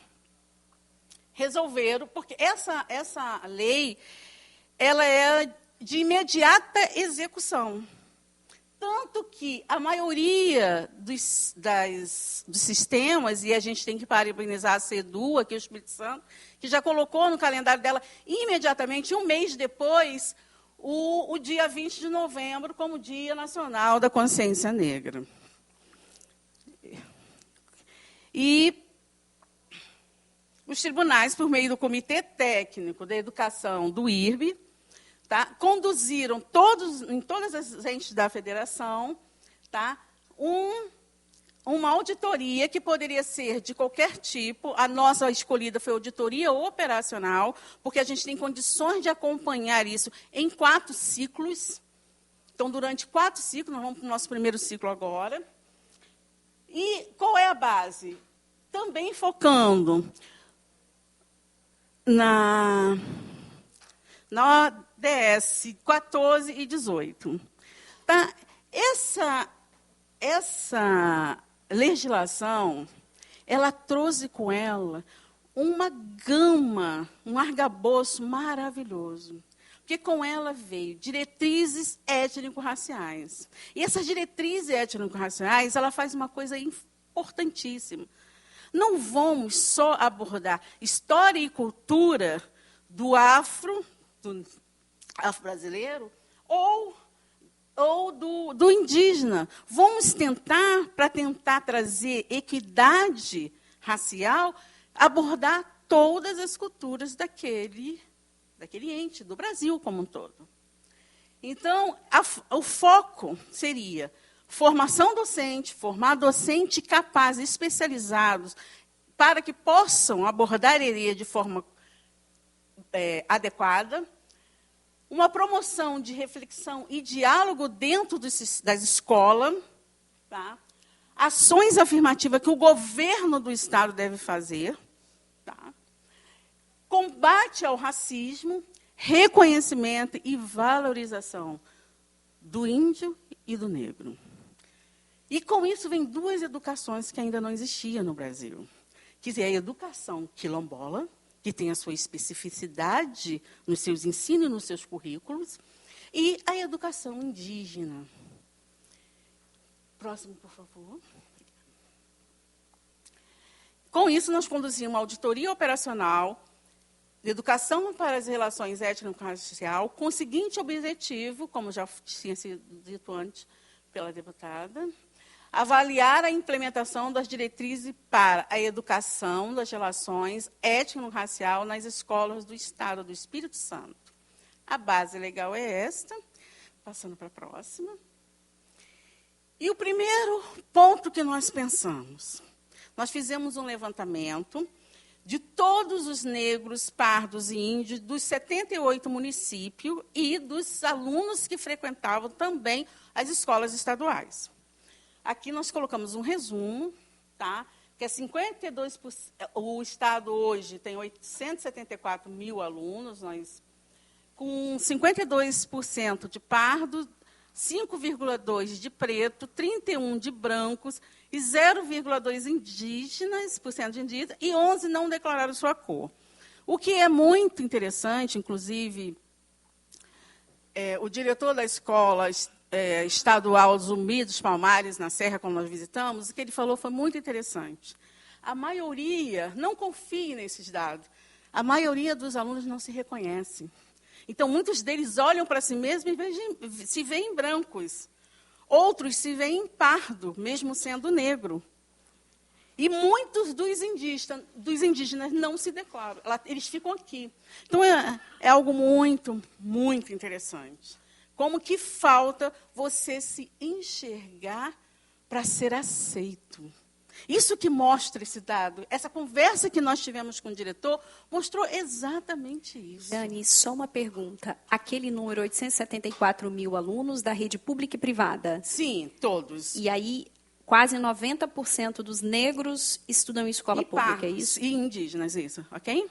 resolveram, porque essa lei ela é de imediata execução. Tanto que a maioria dos sistemas, e a gente tem que parabenizar a CEDU, aqui o Espírito Santo, que já colocou no calendário dela imediatamente, um mês depois, o dia 20 de novembro como Dia Nacional da Consciência Negra. E os tribunais, por meio do Comitê Técnico da Educação do IRB, tá, conduziram em todas as entes da federação, tá, uma auditoria que poderia ser de qualquer tipo. A nossa escolhida foi auditoria operacional, porque a gente tem condições de acompanhar isso em 4 ciclos. Então, durante 4 ciclos, nós vamos para o nosso primeiro ciclo agora. E qual é a base? Também focando na ODS 14 e 18. Tá? Essa legislação, ela trouxe com ela uma gama, um arcabouço maravilhoso. Porque com ela veio diretrizes étnico-raciais. E essas diretrizes étnico-raciais, ela faz uma coisa importantíssima. Não vamos só abordar história e cultura do afro-brasileiro ou do indígena. Vamos tentar, para tentar trazer equidade racial, abordar todas as culturas daquele ente, do Brasil como um todo. Então, o foco seria formação docente, formar docentes capazes, especializados, para que possam abordar a herê de forma adequada, uma promoção de reflexão e diálogo dentro das escolas, tá? Ações afirmativas que o governo do Estado deve fazer, tá? Combate ao racismo, reconhecimento e valorização do índio e do negro. E, com isso, vem 2 educações que ainda não existiam no Brasil, que é a educação quilombola, que tem a sua especificidade nos seus ensinos e nos seus currículos, e a educação indígena. Próximo, por favor. Com isso, nós conduzimos uma auditoria operacional de educação para as relações étnico-raciais, com o seguinte objetivo, como já tinha sido dito antes pela deputada, avaliar a implementação das diretrizes para a educação das relações étnico-racial nas escolas do Estado do Espírito Santo. A base legal é esta. Passando para a próxima. E o primeiro ponto que nós pensamos, nós fizemos um levantamento de todos os negros, pardos e índios dos 78 municípios e dos alunos que frequentavam também as escolas estaduais. Aqui nós colocamos um resumo, tá? Que é 52%. O Estado hoje tem 874 mil alunos, com 52% de pardo, 5,2% de preto, 31% de brancos e 0,2% indígenas, e 11% não declararam sua cor. O que é muito interessante, inclusive, o diretor da escola estadual Zumbi dos Palmares, na Serra, quando nós visitamos, o que ele falou foi muito interessante. A maioria, não confie nesses dados, a maioria dos alunos não se reconhece. Então, muitos deles olham para si mesmos e se veem brancos. Outros se veem em pardo, mesmo sendo negro. E muitos dos indígenas não se declaram, eles ficam aqui. Então, é algo muito, muito interessante. Como que falta você se enxergar para ser aceito. Isso que mostra esse dado. Essa conversa que nós tivemos com o diretor mostrou exatamente isso. Dani, só uma pergunta. Aquele número, 874 mil alunos da rede pública e privada? Sim, todos. E aí, quase 90% dos negros estudam em escola pública, é isso? E indígenas, isso. Ok?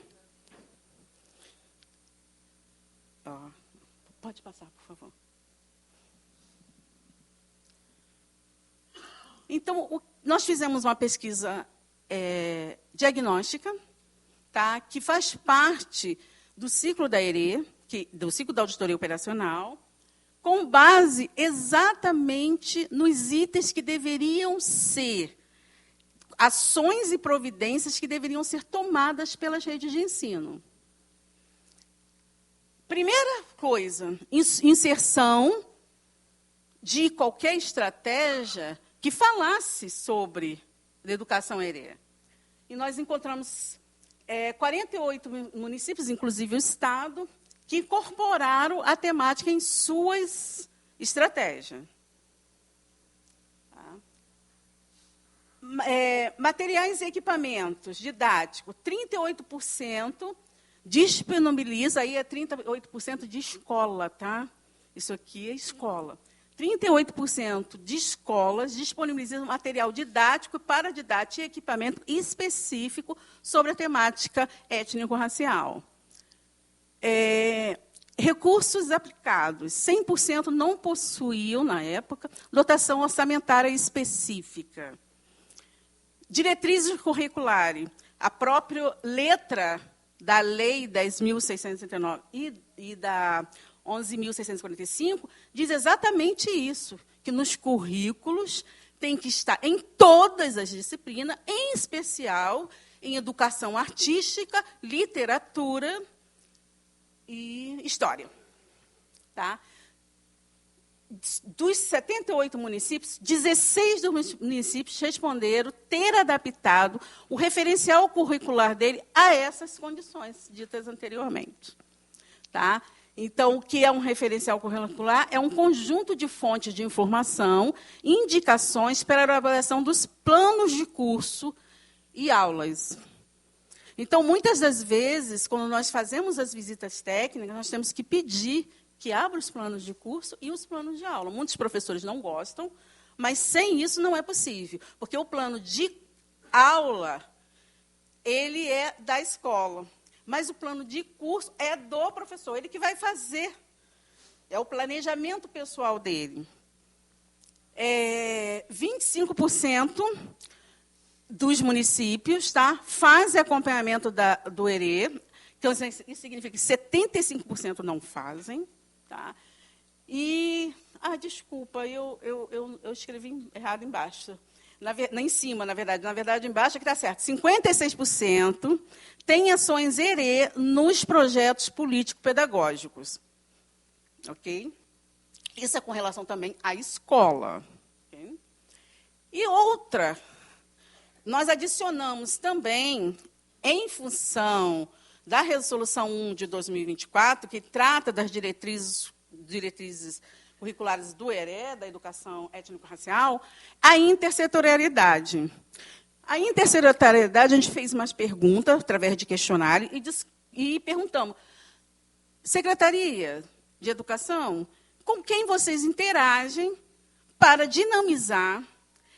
Pode passar, por favor. Então, nós fizemos uma pesquisa diagnóstica, tá, que faz parte do ciclo da ERE, do ciclo da auditoria operacional, com base exatamente nos itens que deveriam ser ações e providências que deveriam ser tomadas pelas redes de ensino. Primeira coisa, inserção de qualquer estratégia que falasse sobre educação ERE. E nós encontramos 48 municípios, inclusive o Estado, que incorporaram a temática em suas estratégias. Tá? Materiais e equipamentos didáticos, 38% disponibiliza, aí é 38% de escola, tá? Isso aqui é escola. 38% de escolas disponibilizam material didático e paradidático e equipamento específico sobre a temática étnico-racial. Recursos aplicados. 100% não possuíam, na época, dotação orçamentária específica. Diretrizes curriculares. A própria letra da Lei 10.639 e da 11.645 diz exatamente isso, que nos currículos tem que estar em todas as disciplinas, em especial em educação artística, literatura e história. Tá? Dos 78 municípios, 16 dos municípios responderam ter adaptado o referencial curricular dele a essas condições ditas anteriormente. Tá? Então, o que é um referencial curricular? É um conjunto de fontes de informação, indicações para a elaboração dos planos de curso e aulas. Então, muitas das vezes, quando nós fazemos as visitas técnicas, nós temos que pedir que abra os planos de curso e os planos de aula. Muitos professores não gostam, mas sem isso não é possível, porque o plano de aula, ele é da escola. Mas o plano de curso é do professor, ele que vai fazer. É o planejamento pessoal dele. 25% dos municípios, tá, fazem acompanhamento do ERE. Então, isso significa que 75% não fazem. Tá? E, desculpa, eu escrevi errado embaixo. Em cima, na verdade, embaixo é que está certo. 56% tem ações ERE nos projetos político-pedagógicos. Ok? Isso é com relação também à escola. Okay? E outra, nós adicionamos também, em função da Resolução 1 de 2024, que trata das diretrizes curriculares do ERE, da educação étnico-racial, a intersetorialidade. A intersetorialidade, a gente fez umas perguntas, através de questionário, e perguntamos, Secretaria de Educação, com quem vocês interagem para dinamizar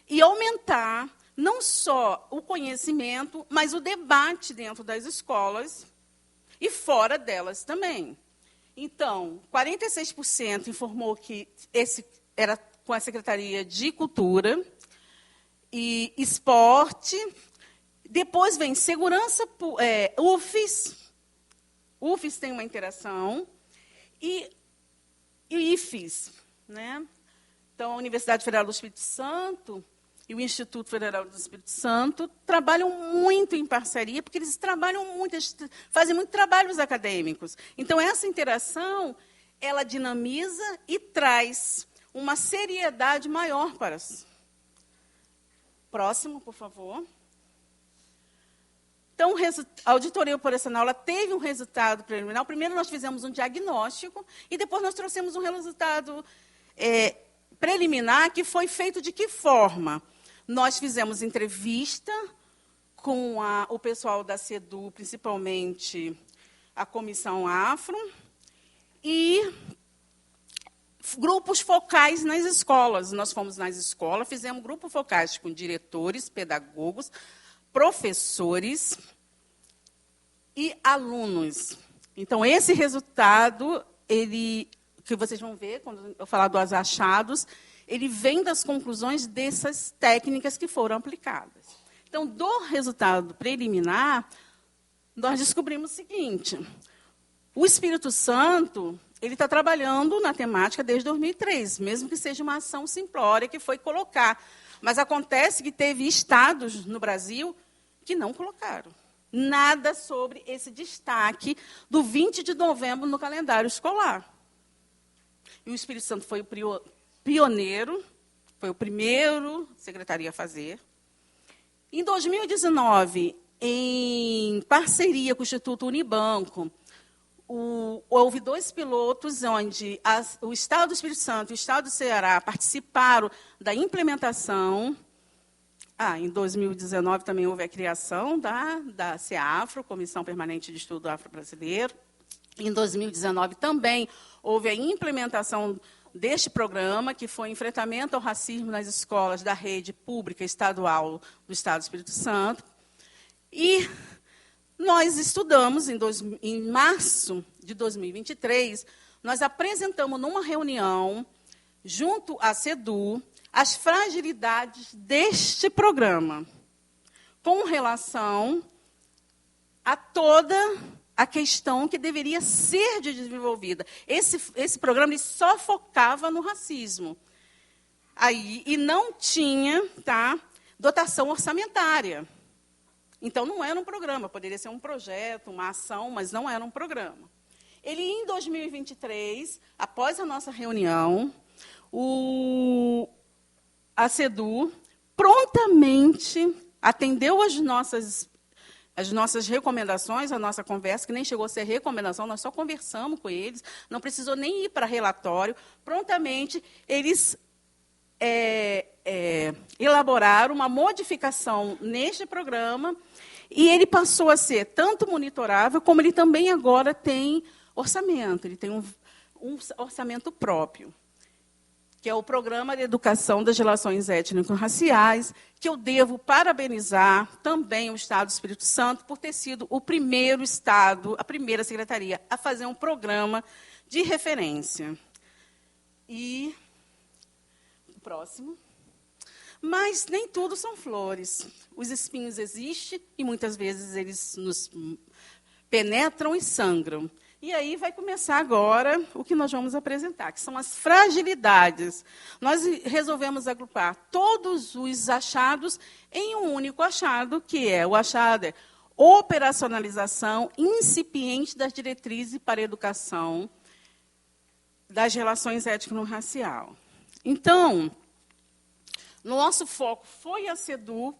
e aumentar não só o conhecimento, mas o debate dentro das escolas e fora delas também. Então, 46% informou que esse era com a Secretaria de Cultura e Esporte. Depois vem Segurança, UFES. UFES tem uma interação. E IFES. Né? Então, a Universidade Federal do Espírito Santo e o Instituto Federal do Espírito Santo trabalham muito em parceria, porque eles trabalham muito, eles fazem muitos trabalhos acadêmicos. Então, essa interação, ela dinamiza e traz uma seriedade maior para as... Próximo, por favor. Então, a auditoria operacional ela teve um resultado preliminar. Primeiro, nós fizemos um diagnóstico, e depois nós trouxemos um resultado preliminar, que foi feito de que forma? Nós fizemos entrevista com o pessoal da CEDU, principalmente a Comissão Afro, e grupos focais nas escolas. Nós fomos nas escolas, fizemos grupos focais com diretores, pedagogos, professores e alunos. Então, esse resultado, que vocês vão ver, quando eu falar dos achados, ele vem das conclusões dessas técnicas que foram aplicadas. Então, do resultado preliminar, nós descobrimos o seguinte: o Espírito Santo ele está trabalhando na temática desde 2003, mesmo que seja uma ação simplória que foi colocar. Mas acontece que teve estados no Brasil que não colocaram nada sobre esse destaque do 20 de novembro no calendário escolar. E o Espírito Santo foi o pioneiro, foi o primeiro secretaria a fazer. Em 2019, em parceria com o Instituto Unibanco, houve 2 pilotos onde o Estado do Espírito Santo e o Estado do Ceará participaram da implementação. Em 2019 também houve a criação da CEAFRO, Comissão Permanente de Estudo Afro-Brasileiro. Em 2019 também houve a implementação deste programa, que foi Enfrentamento ao Racismo nas Escolas da Rede Pública Estadual do Estado do Espírito Santo. E nós estudamos, em março de 2023, nós apresentamos numa reunião, junto à CEDU, as fragilidades deste programa, com relação a toda a questão que deveria ser desenvolvida. Esse programa ele só focava no racismo. E não tinha dotação orçamentária. Então, não era um programa, poderia ser um projeto, uma ação, mas não era um programa. Ele, em 2023, após a nossa reunião, a CEDU prontamente atendeu as nossas recomendações, a nossa conversa, que nem chegou a ser recomendação, nós só conversamos com eles, não precisou nem ir para relatório. Prontamente, eles elaboraram uma modificação neste programa, e ele passou a ser tanto monitorável, como ele também agora tem orçamento, ele tem um orçamento próprio, que é o Programa de Educação das Relações Étnico-Raciais, que eu devo parabenizar também o Estado do Espírito Santo por ter sido o primeiro Estado, a primeira secretaria, a fazer um programa de referência. E o próximo. Mas nem tudo são flores. Os espinhos existem e muitas vezes eles nos penetram e sangram. E aí vai começar agora o que nós vamos apresentar, que são as fragilidades. Nós resolvemos agrupar todos os achados em um único achado, que é o achado operacionalização incipiente das diretrizes para a educação das relações étnico-racial. Então, nosso foco foi a CEDU,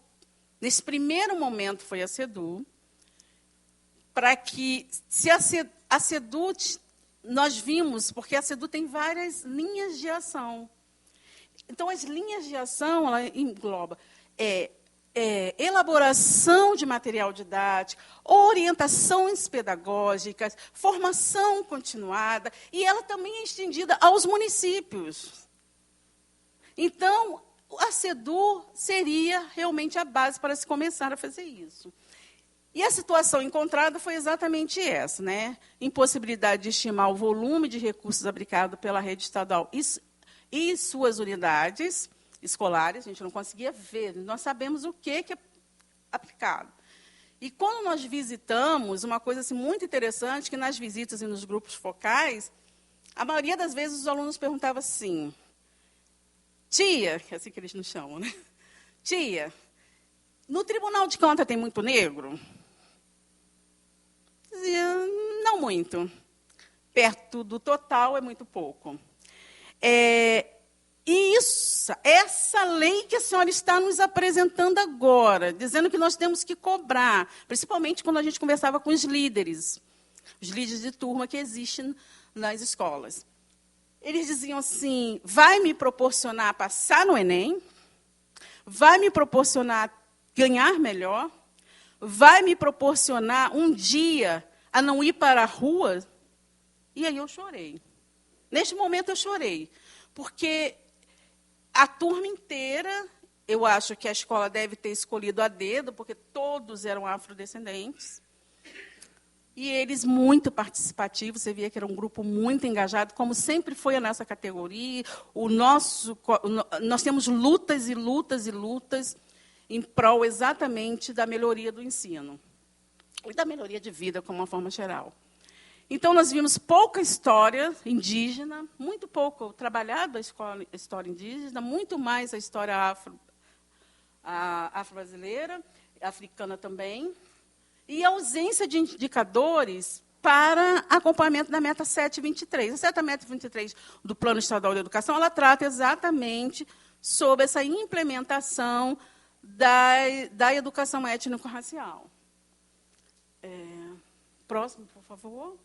nesse primeiro momento foi a CEDU, para que, se a CEDU, nós vimos, porque a CEDU tem várias linhas de ação. Então, as linhas de ação, ela engloba elaboração de material didático, orientações pedagógicas, formação continuada, e ela também é estendida aos municípios. Então, a CEDU seria realmente a base para se começar a fazer isso. E a situação encontrada foi exatamente essa, né? Impossibilidade de estimar o volume de recursos aplicado pela rede estadual e suas unidades escolares, a gente não conseguia ver, nós sabemos o que é aplicado. E quando nós visitamos, uma coisa assim, muito interessante, que nas visitas e nos grupos focais, a maioria das vezes os alunos perguntavam assim: tia, que é assim que eles nos chamam, né? Tia, no Tribunal de Contas tem muito negro? Dizia, não muito. Perto do total é muito pouco. E essa lei que a senhora está nos apresentando agora, dizendo que nós temos que cobrar, principalmente quando a gente conversava com os líderes de turma que existem nas escolas. Eles diziam assim: vai me proporcionar passar no Enem, vai me proporcionar ganhar melhor, vai me proporcionar um dia a não ir para a rua? E aí eu chorei. Neste momento eu chorei, porque a turma inteira, eu acho que a escola deve ter escolhido a dedo, porque todos eram afrodescendentes, e eles muito participativos, você via que era um grupo muito engajado, como sempre foi a nossa categoria. Nós temos lutas e lutas e lutas em prol exatamente da melhoria do ensino e da melhoria de vida, como uma forma geral. Então, nós vimos pouca história indígena, muito pouco trabalhado a história indígena, muito mais a história afro-brasileira, africana também, e a ausência de indicadores para acompanhamento da meta 723. A meta 723 do Plano Estadual de Educação, ela trata exatamente sobre essa implementação da educação étnico-racial. Próximo, por favor.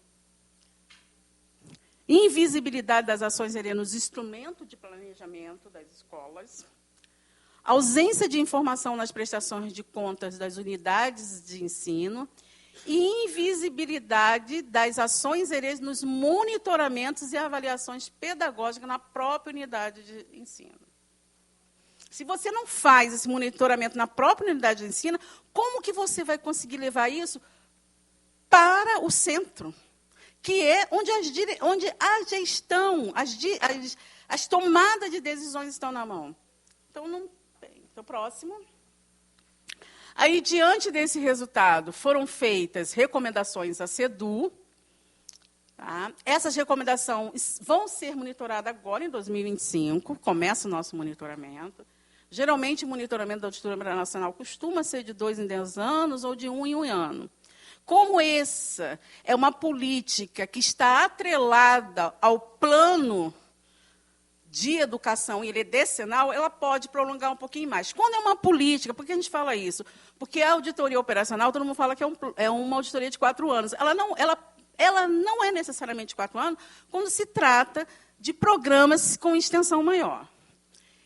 Invisibilidade das ações nos instrumentos de planejamento das escolas. Ausência de informação nas prestações de contas das unidades de ensino. e invisibilidade das ações hereges nos monitoramentos e avaliações pedagógicas na própria unidade de ensino. Se você não faz esse monitoramento na própria unidade de ensino, como que você vai conseguir levar isso para o centro, que é onde a gestão, as tomadas de decisões estão na mão? Então, não tem. Então, próximo. Aí, diante desse resultado, foram feitas recomendações à CEDU. Tá? Essas recomendações vão ser monitoradas agora, em 2025, começa o nosso monitoramento. Geralmente, o monitoramento da Auditoria Nacional costuma ser de 2 em 10 anos ou de 1 em 1 ano. Como essa é uma política que está atrelada ao plano de educação e ele é decenal, ela pode prolongar um pouquinho mais. Quando é uma política, por que a gente fala isso? Porque a auditoria operacional, todo mundo fala que é uma auditoria de 4 anos. Ela não é necessariamente 4 anos quando se trata de programas com extensão maior.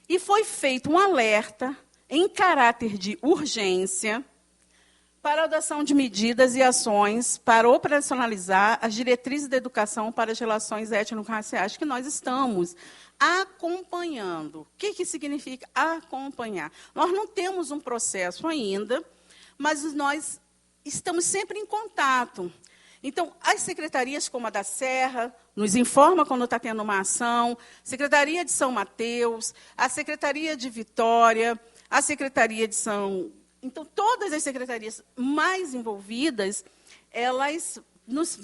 E foi feito um alerta em caráter de urgência para a adoção de medidas e ações para operacionalizar as diretrizes da educação para as relações étnico-raciais que nós estamos acompanhando. O que significa acompanhar? Nós não temos um processo ainda, mas nós estamos sempre em contato. Então, as secretarias como a da Serra nos informa quando está tendo uma ação, Secretaria de São Mateus, a Secretaria de Vitória, a Secretaria de São... Então, todas as secretarias mais envolvidas, elas nos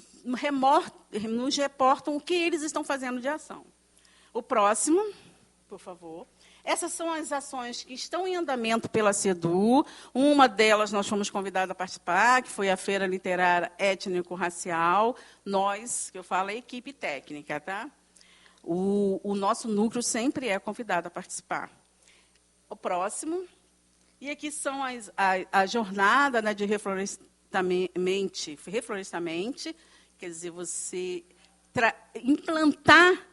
reportam o que eles estão fazendo de ação. O próximo, por favor. Essas são as ações que estão em andamento pela CEDU. Uma delas nós fomos convidados a participar, que foi a Feira Literária Étnico-Racial. Nós, que eu falo, é a equipe técnica, tá? O nosso núcleo sempre é convidado a participar. O próximo. E aqui são a jornada, né, de reflorestamento, quer dizer, você implantar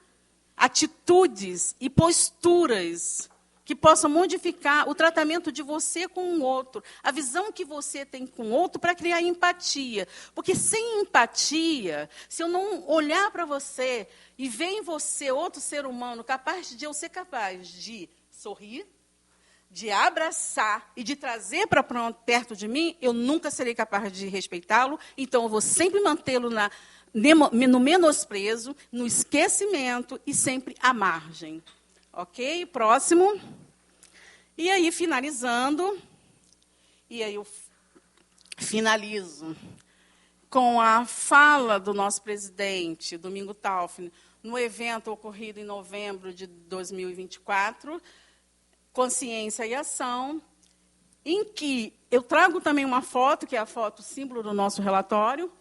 atitudes e posturas que possam modificar o tratamento de você com o outro, a visão que você tem com o outro para criar empatia. Porque sem empatia, se eu não olhar para você e ver em você outro ser humano capaz de eu ser capaz de sorrir, de abraçar e de trazer para perto de mim, eu nunca serei capaz de respeitá-lo, então eu vou sempre mantê-lo no menosprezo, no esquecimento e sempre à margem. Ok? Próximo. E aí, finalizando, e aí eu finalizo com a fala do nosso presidente, Domingo Taufner, no evento ocorrido em novembro de 2024, Consciência e Ação, em que eu trago também uma foto, que é a foto símbolo do nosso relatório,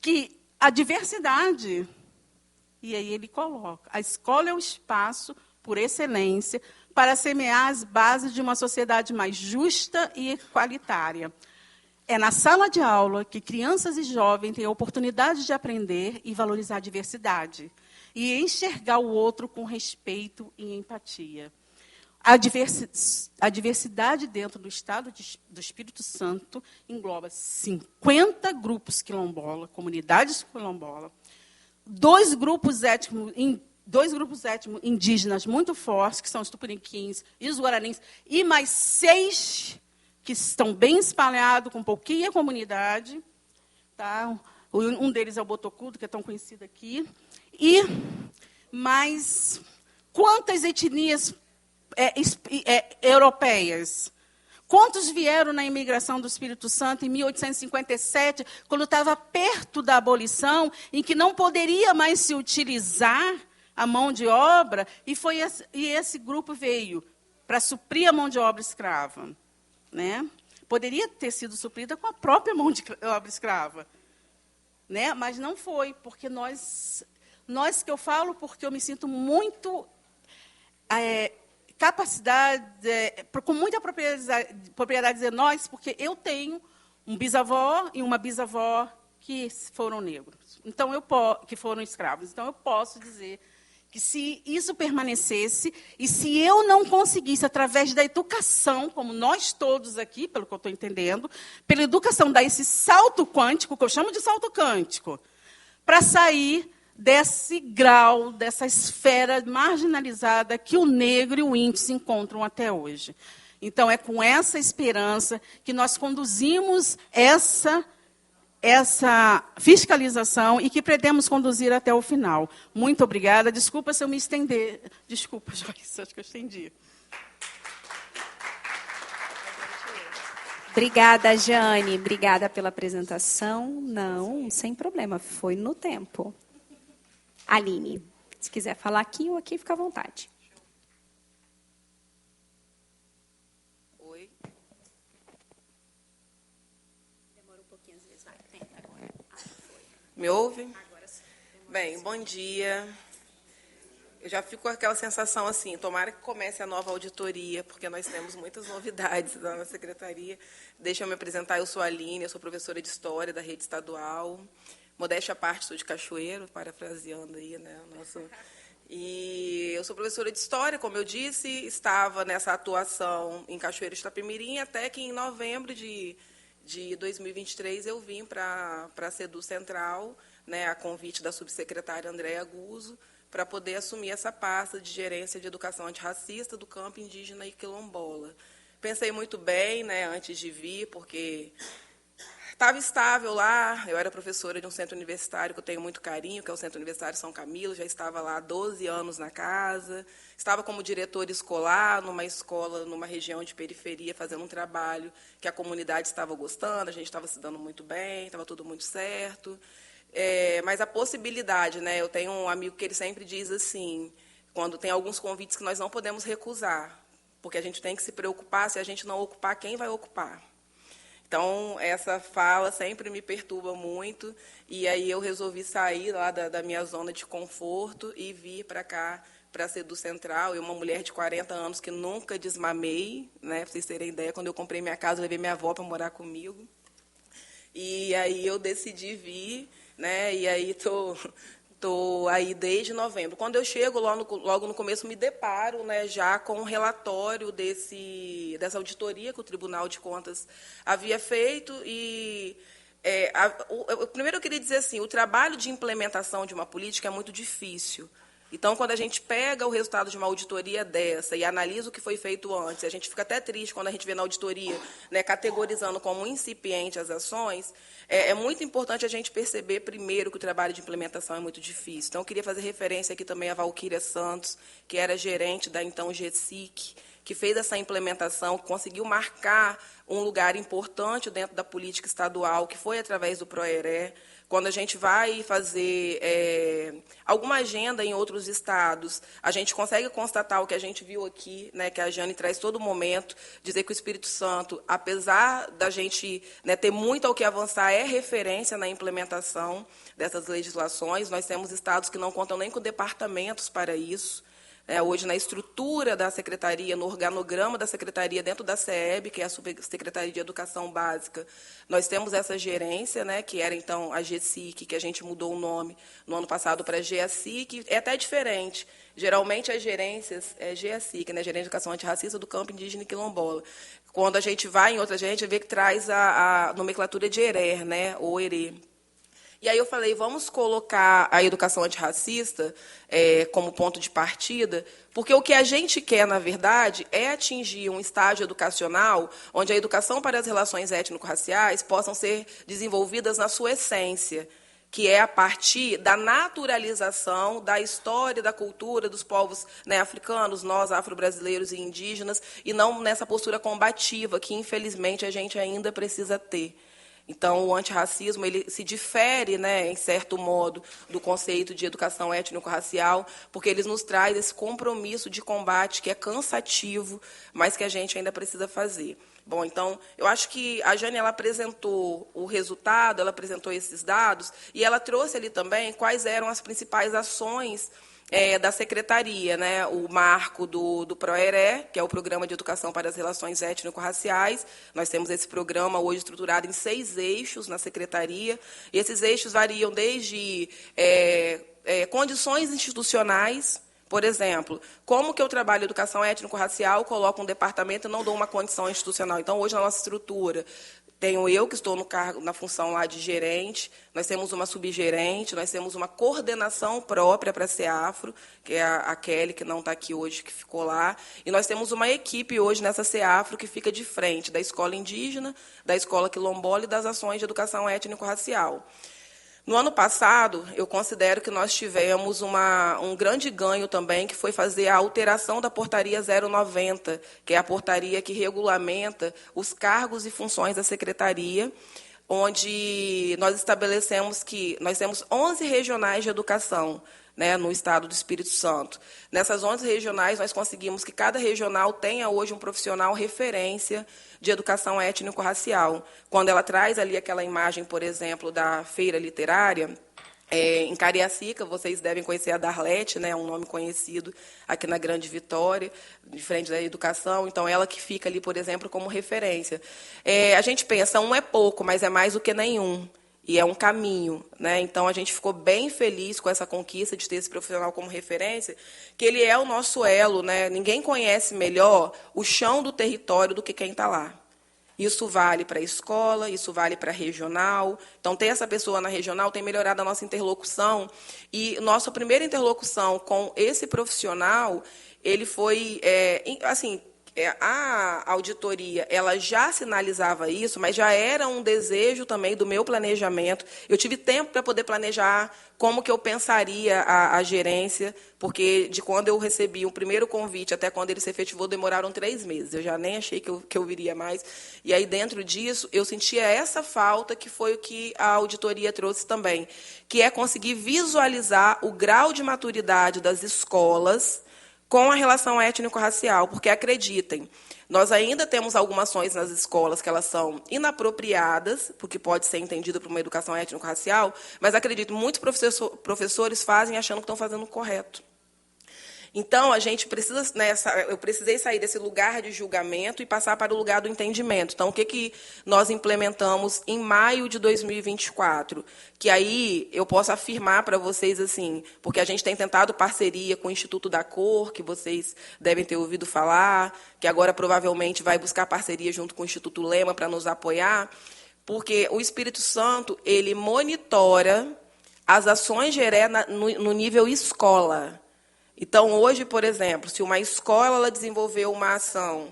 que a diversidade, e aí ele coloca, a escola é o espaço, por excelência, para semear as bases de uma sociedade mais justa e igualitária. É na sala de aula que crianças e jovens têm a oportunidade de aprender e valorizar a diversidade, e enxergar o outro com respeito e empatia. A diversidade dentro do Estado do Espírito Santo engloba 50 grupos quilombola, comunidades quilombola, dois grupos étnicos indígenas muito fortes, que são os tupiniquins e os guaranins, e mais 6 que estão bem espalhados, com pouquinha comunidade. Tá? Um deles é o Botocudo, que é tão conhecido aqui. E mais quantas etnias europeias? Quantos vieram na imigração do Espírito Santo em 1857, quando estava perto da abolição, em que não poderia mais se utilizar a mão de obra, e esse grupo veio para suprir a mão de obra escrava, né? Poderia ter sido suprida com a própria mão de obra escrava, né? Mas não foi, porque nós que eu falo, porque eu me sinto muito com muita propriedade dizer nós, porque eu tenho um bisavó e uma bisavó que foram negros, então que foram escravos. Então eu posso dizer que se isso permanecesse, e se eu não conseguisse, através da educação, como nós todos aqui, pelo que eu estou entendendo, pela educação, dar esse salto quântico, que eu chamo de salto quântico, para sair desse grau, dessa esfera marginalizada que o negro e o índio se encontram até hoje. Então, é com essa esperança que nós conduzimos essa fiscalização e que pretendemos conduzir até o final. Muito obrigada. Desculpa se eu me estender. Desculpa, Joyce, acho que eu estendi. Obrigada, Jane. Obrigada pela apresentação. Não, sem problema, foi no tempo. Aline, se quiser falar aqui ou aqui, fica à vontade. Oi. Demora um pouquinho, às vezes. Vai, tenta agora. Me ouve? Agora sim. Bem, bom dia. Eu já fico com aquela sensação assim, tomara que comece a nova auditoria, porque nós temos muitas novidades lá na secretaria. Deixa eu me apresentar, eu sou a Aline, eu sou professora de História da rede estadual. Modéstia à parte, sou de Cachoeiro, parafraseando aí, né? E eu sou professora de História, como eu disse, estava nessa atuação em Cachoeiro de Itapemirim, até que em novembro de 2023 eu vim para a SEDU Central, né, a convite da subsecretária Andréa Guzzo, para poder assumir essa pasta de gerência de educação antirracista do campo indígena e quilombola. Pensei muito bem, né, antes de vir, porque estava estável lá, eu era professora de um centro universitário que eu tenho muito carinho, que é o Centro Universitário São Camilo, já estava lá há 12 anos na casa, estava como diretora escolar, numa escola, numa região de periferia, fazendo um trabalho que a comunidade estava gostando, a gente estava se dando muito bem, estava tudo muito certo. Mas a possibilidade, né, eu tenho um amigo que ele sempre diz assim, quando tem alguns convites que nós não podemos recusar, porque a gente tem que se preocupar, se a gente não ocupar, quem vai ocupar? Então, essa fala sempre me perturba muito, e aí eu resolvi sair lá da minha zona de conforto e vir para cá, para a SEDU Central. Eu, uma mulher de 40 anos que nunca desmamei, né, para vocês terem ideia, quando eu comprei minha casa, eu levei minha avó para morar comigo. E aí eu decidi vir, né, e aí estou aí desde novembro. Quando eu chego, logo no começo, me deparo, né, já com um relatório dessa auditoria que o Tribunal de Contas havia feito. E primeiro eu queria dizer assim, o trabalho de implementação de uma política é muito difícil. Então, quando a gente pega o resultado de uma auditoria dessa e analisa o que foi feito antes, a gente fica até triste quando a gente vê na auditoria, né, categorizando como incipiente as ações, é muito importante a gente perceber, primeiro, que o trabalho de implementação é muito difícil. Então, eu queria fazer referência aqui também a Valquíria Santos, que era gerente da, então, GESIC, que fez essa implementação, conseguiu marcar um lugar importante dentro da política estadual, que foi através do PROERE. Quando a gente vai fazer alguma agenda em outros estados, a gente consegue constatar o que a gente viu aqui, né, que a Jane traz todo momento, dizer que o Espírito Santo, apesar da gente, né, ter muito ao que avançar, é referência na implementação dessas legislações. Nós temos estados que não contam nem com departamentos para isso. Hoje, na estrutura da secretaria, no organograma da secretaria, dentro da SEEB, que é a Subsecretaria de Educação Básica, nós temos essa gerência, né, que era, então, a GESIC, que a gente mudou o nome no ano passado para GEASIC, é até diferente. Geralmente, as gerências é GEASIC, né, Gerência de Educação Antirracista do Campo Indígena e Quilombola. Quando a gente vai em outra gerência, vê que traz a nomenclatura de ERER, né, ou ERE. E aí eu falei, vamos colocar a educação antirracista como ponto de partida, porque o que a gente quer, na verdade, é atingir um estágio educacional onde a educação para as relações étnico-raciais possam ser desenvolvidas na sua essência, que é a partir da naturalização da história, da cultura dos povos, né, africanos, nós, afro-brasileiros e indígenas, e não nessa postura combativa que, infelizmente, a gente ainda precisa ter. Então, o antirracismo ele se difere, né, em certo modo, do conceito de educação étnico-racial, porque ele nos traz esse compromisso de combate que é cansativo, mas que a gente ainda precisa fazer. Bom, então, eu acho que a Jane ela apresentou o resultado, ela apresentou esses dados, e ela trouxe ali também quais eram as principais ações da secretaria, né? O marco do PROERE, que é o Programa de Educação para as Relações Étnico-Raciais. Nós temos esse programa hoje estruturado em 6 eixos na secretaria. E esses eixos variam desde condições institucionais, Por exemplo, como que eu trabalho educação étnico-racial, coloco um departamento e não dou uma condição institucional? Então, hoje, na nossa estrutura, tenho eu, que estou no cargo, na função lá de gerente, nós temos uma subgerente, nós temos uma coordenação própria para a CEAFRO, que é a Kelly, que não está aqui hoje, que ficou lá, e nós temos uma equipe hoje nessa CEAFRO que fica de frente da escola indígena, da escola quilombola e das ações de educação étnico-racial. No ano passado, eu considero que nós tivemos um grande ganho também, que foi fazer a alteração da portaria 090, que é a portaria que regulamenta os cargos e funções da secretaria, onde nós estabelecemos que nós temos 11 regionais de educação, né, no estado do Espírito Santo. Nessas 11 regionais, nós conseguimos que cada regional tenha hoje um profissional referência de educação étnico-racial. Quando ela traz ali aquela imagem, por exemplo, da feira literária, em Cariacica, vocês devem conhecer a Darlete, né, um nome conhecido aqui na Grande Vitória, de frente da educação. Então, ela que fica ali, por exemplo, como referência. A gente pensa, um é pouco, mas é mais do que nenhum. E é um caminho, né? Então, a gente ficou bem feliz com essa conquista de ter esse profissional como referência, que ele é o nosso elo, né? Ninguém conhece melhor o chão do território do que quem está lá. Isso vale para a escola, isso vale para a regional. Então, ter essa pessoa na regional tem melhorado a nossa interlocução. E nossa primeira interlocução com esse profissional, ele foi, assim, a auditoria ela já sinalizava isso, mas já era um desejo também do meu planejamento. Eu tive tempo para poder planejar como que eu pensaria a gerência, porque de quando eu recebi o primeiro convite até quando ele se efetivou, demoraram 3 meses. Eu já nem achei que eu viria mais. E aí, dentro disso, eu sentia essa falta, que foi o que a auditoria trouxe também, que é conseguir visualizar o grau de maturidade das escolas com a relação étnico-racial, porque, acreditem, nós ainda temos algumas ações nas escolas que elas são inapropriadas, porque pode ser entendido por uma educação étnico-racial, mas, acredito, muitos professores fazem achando que estão fazendo o correto. Então, a gente precisa, eu precisei sair desse lugar de julgamento e passar para o lugar do entendimento. Então, o que nós implementamos em maio de 2024? Que aí eu posso afirmar para vocês, assim, porque a gente tem tentado parceria com o Instituto da Cor, que vocês devem ter ouvido falar, que agora provavelmente vai buscar parceria junto com o Instituto Lema para nos apoiar, porque o Espírito Santo, ele monitora as ações de GERÉ no nível escola. Então, hoje, por exemplo, se uma escola ela desenvolveu uma ação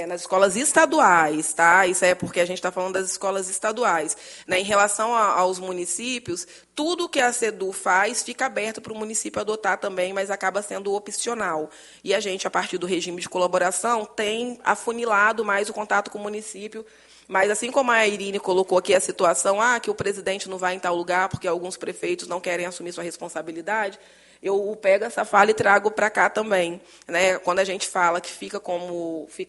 nas escolas estaduais, tá? Isso é porque a gente está falando das escolas estaduais, né? Em relação aos municípios, tudo que a SEDU faz fica aberto para o município adotar também, mas acaba sendo opcional. E a gente, a partir do regime de colaboração, tem afunilado mais o contato com o município. Mas, assim como a Irine colocou aqui a situação, que o presidente não vai em tal lugar porque alguns prefeitos não querem assumir sua responsabilidade, eu pego essa fala e trago para cá também, né? Quando a gente fala que fica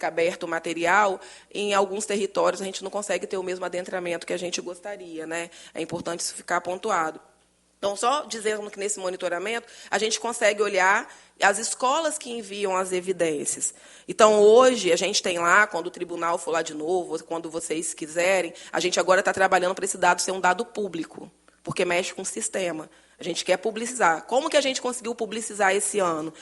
aberto o material, em alguns territórios a gente não consegue ter o mesmo adentramento que a gente gostaria, né? É importante isso ficar pontuado. Então, só dizendo que nesse monitoramento a gente consegue olhar as escolas que enviam as evidências. Então, hoje, a gente tem lá, quando o tribunal for lá de novo, quando vocês quiserem, a gente agora está trabalhando para esse dado ser um dado público, porque mexe com o sistema. A gente quer publicizar. Como que a gente conseguiu publicizar esse ano?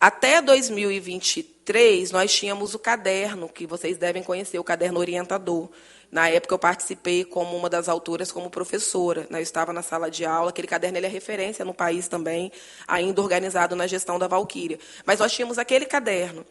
Até 2023, nós tínhamos o caderno, que vocês devem conhecer, o caderno orientador. Na época, eu participei como uma das autoras, como professora. Eu estava na sala de aula. Aquele caderno ele é referência no país também, ainda organizado na gestão da Valquíria. Mas nós tínhamos aquele caderno.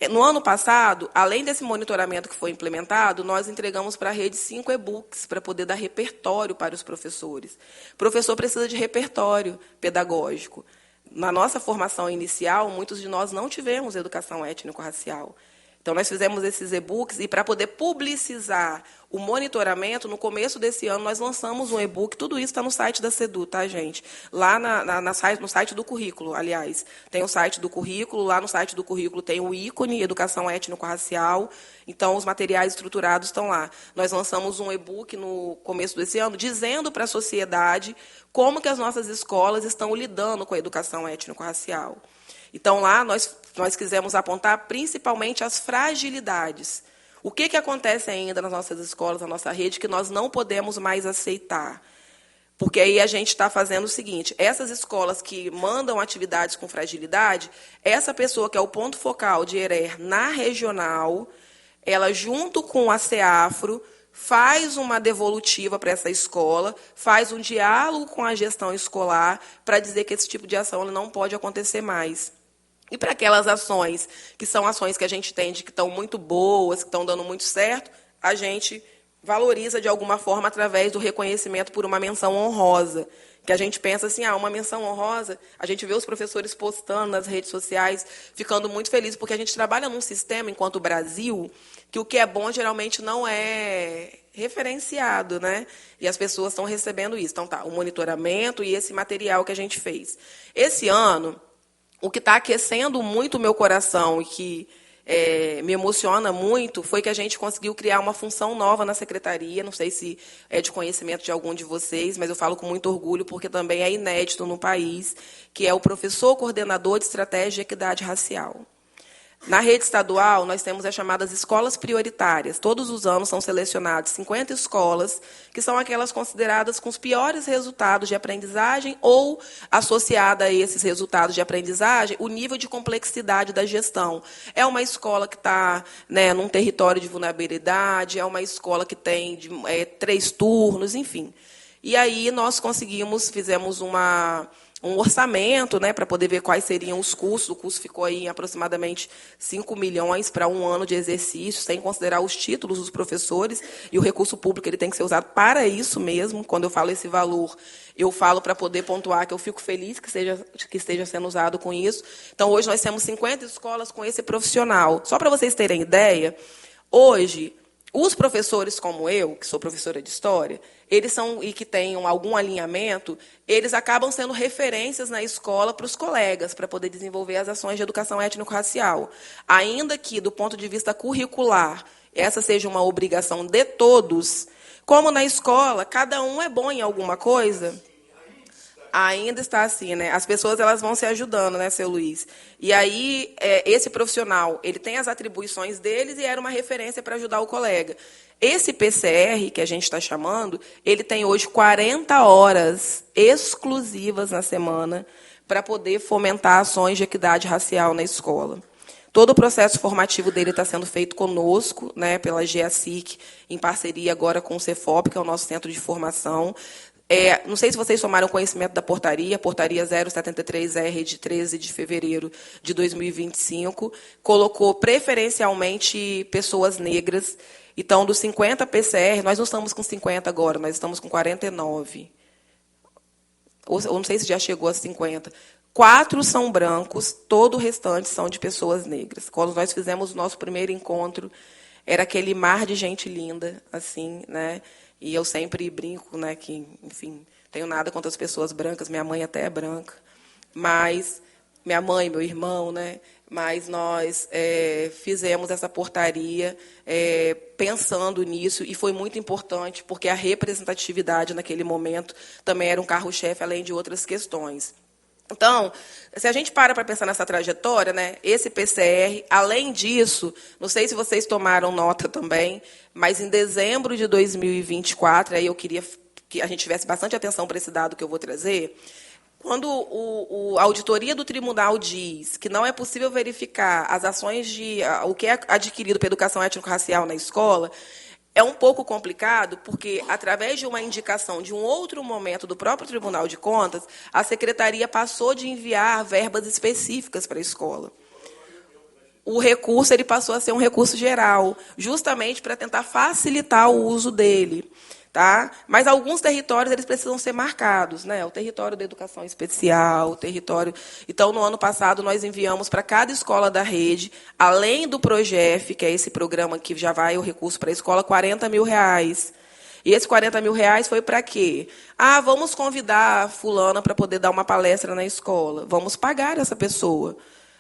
No ano passado, além desse monitoramento que foi implementado, nós entregamos para a rede 5 e-books para poder dar repertório para os professores. O professor precisa de repertório pedagógico. Na nossa formação inicial, muitos de nós não tivemos educação étnico-racial. Então, nós fizemos esses e-books e, para poder publicizar o monitoramento, no começo desse ano, nós lançamos um e-book. Tudo isso está no site da SEDU, tá, gente? Lá no site do currículo, aliás. Tem o site do currículo, lá no site do currículo tem o ícone Educação Étnico-Racial. Então, os materiais estruturados estão lá. Nós lançamos um e-book no começo desse ano, dizendo para a sociedade como que as nossas escolas estão lidando com a educação étnico-racial. Então, lá, nós quisemos apontar principalmente as fragilidades. O que acontece ainda nas nossas escolas, na nossa rede, que nós não podemos mais aceitar? Porque aí a gente está fazendo o seguinte, essas escolas que mandam atividades com fragilidade, essa pessoa que é o ponto focal de ERER na regional, ela, junto com a CEAFRO, faz uma devolutiva para essa escola, faz um diálogo com a gestão escolar para dizer que esse tipo de ação não pode acontecer mais. E para aquelas ações, que são ações que a gente entende que estão muito boas, que estão dando muito certo, a gente valoriza de alguma forma através do reconhecimento por uma menção honrosa. Que a gente pensa assim, uma menção honrosa, a gente vê os professores postando nas redes sociais, ficando muito felizes, porque a gente trabalha num sistema, enquanto Brasil, que o que é bom geralmente não é referenciado, né? E as pessoas estão recebendo isso. Então, o monitoramento e esse material que a gente fez. Esse ano, o que está aquecendo muito o meu coração e que me emociona muito foi que a gente conseguiu criar uma função nova na secretaria, não sei se é de conhecimento de algum de vocês, mas eu falo com muito orgulho, porque também é inédito no país, que é o professor coordenador de estratégia e equidade racial. Na rede estadual, nós temos as chamadas escolas prioritárias. Todos os anos são selecionadas 50 escolas, que são aquelas consideradas com os piores resultados de aprendizagem ou, associada a esses resultados de aprendizagem, o nível de complexidade da gestão. É uma escola que está, né, num território de vulnerabilidade, é uma escola que tem 3 turnos, enfim. E aí nós fizemos um orçamento, né, para poder ver quais seriam os custos. O custo ficou aí em aproximadamente 5 milhões para um ano de exercício, sem considerar os títulos dos professores, e o recurso público ele tem que ser usado para isso mesmo. Quando eu falo esse valor, eu falo para poder pontuar que eu fico feliz que esteja sendo usado com isso. Então, hoje nós temos 50 escolas com esse profissional. Só para vocês terem ideia, hoje, os professores como eu, que sou professora de História, eles e que tenham algum alinhamento, eles acabam sendo referências na escola para os colegas, para poder desenvolver as ações de educação étnico-racial. Ainda que, do ponto de vista curricular, essa seja uma obrigação de todos, como na escola, cada um é bom em alguma coisa, ainda está assim, né? As pessoas elas vão se ajudando, né, seu Luiz? E aí, esse profissional, ele tem as atribuições deles e era uma referência para ajudar o colega. Esse PCR, que a gente está chamando, ele tem hoje 40 horas exclusivas na semana para poder fomentar ações de equidade racial na escola. Todo o processo formativo dele está sendo feito conosco, né, pela GEASIC, em parceria agora com o Cefop, que é o nosso centro de formação. Não sei se vocês tomaram conhecimento da portaria 073R, de 13 de fevereiro de 2025, colocou preferencialmente pessoas negras. Então, dos 50 PCR, nós não estamos com 50 agora, nós estamos com 49. Ou não sei se já chegou a 50. 4 são brancos, todo o restante são de pessoas negras. Quando nós fizemos o nosso primeiro encontro, era aquele mar de gente linda, assim, né? E eu sempre brinco, né, que, enfim, tenho nada contra as pessoas brancas, minha mãe até é branca, mas minha mãe, meu irmão, né? Mas nós fizemos essa portaria pensando nisso, e foi muito importante, porque a representatividade naquele momento também era um carro-chefe, além de outras questões. Então, se a gente para pensar nessa trajetória, né, esse PCR, além disso, não sei se vocês tomaram nota também, mas em dezembro de 2024, aí eu queria que a gente tivesse bastante atenção para esse dado que eu vou trazer. Quando a auditoria do tribunal diz que não é possível verificar as ações o que é adquirido pela educação étnico-racial na escola, é um pouco complicado, porque, através de uma indicação de um outro momento do próprio Tribunal de Contas, a secretaria passou de enviar verbas específicas para a escola. O recurso ele passou a ser um recurso geral, justamente para tentar facilitar o uso dele. Tá? Mas alguns territórios eles precisam ser marcados, né? O território da educação especial, o território. Então, no ano passado, nós enviamos para cada escola da rede, além do PROGEF, que é esse programa que já vai o recurso para a escola, R$40 mil. E esse R$40 mil foi para quê? Vamos convidar fulana para poder dar uma palestra na escola. Vamos pagar essa pessoa.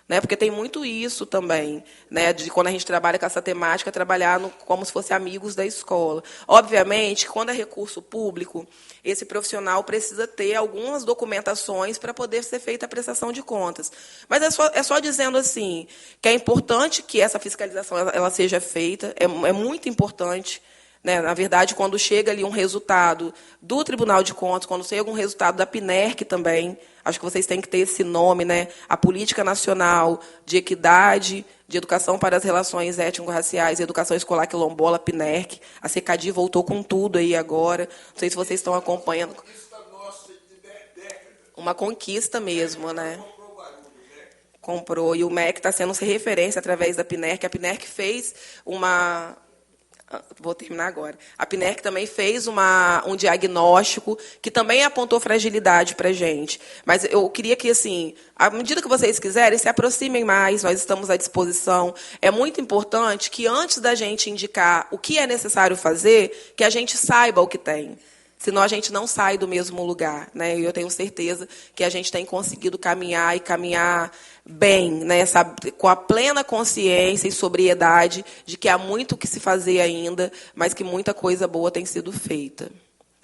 Né, porque tem muito isso também, né, de quando a gente trabalha com essa temática, trabalhar como se fosse amigos da escola. Obviamente, quando é recurso público, esse profissional precisa ter algumas documentações para poder ser feita a prestação de contas. Mas é só dizendo assim, que é importante que essa fiscalização ela seja feita, é muito importante, né? Na verdade, quando chega ali um resultado do Tribunal de Contas, quando chega um resultado da PNERC também, acho que vocês têm que ter esse nome, né? A Política Nacional de Equidade, de Educação para as Relações Étnico-Raciais e Educação Escolar Quilombola, PNERC. A CECADI voltou com tudo aí agora. Não sei se vocês estão acompanhando. Uma conquista mesmo, né? Comprou. E o MEC está sendo referência através da PNERC. A PNERC fez uma... Vou terminar agora. A PNERC também fez um diagnóstico que também apontou fragilidade para a gente. Mas eu queria que, assim, à medida que vocês quiserem, se aproximem mais, nós estamos à disposição. É muito importante que, antes da gente indicar o que é necessário fazer, que a gente saiba o que tem. Senão a gente não sai do mesmo lugar, né? E eu tenho certeza que a gente tem conseguido caminhar e caminhar bem, né? Sabe, com a plena consciência e sobriedade de que há muito o que se fazer ainda, mas que muita coisa boa tem sido feita.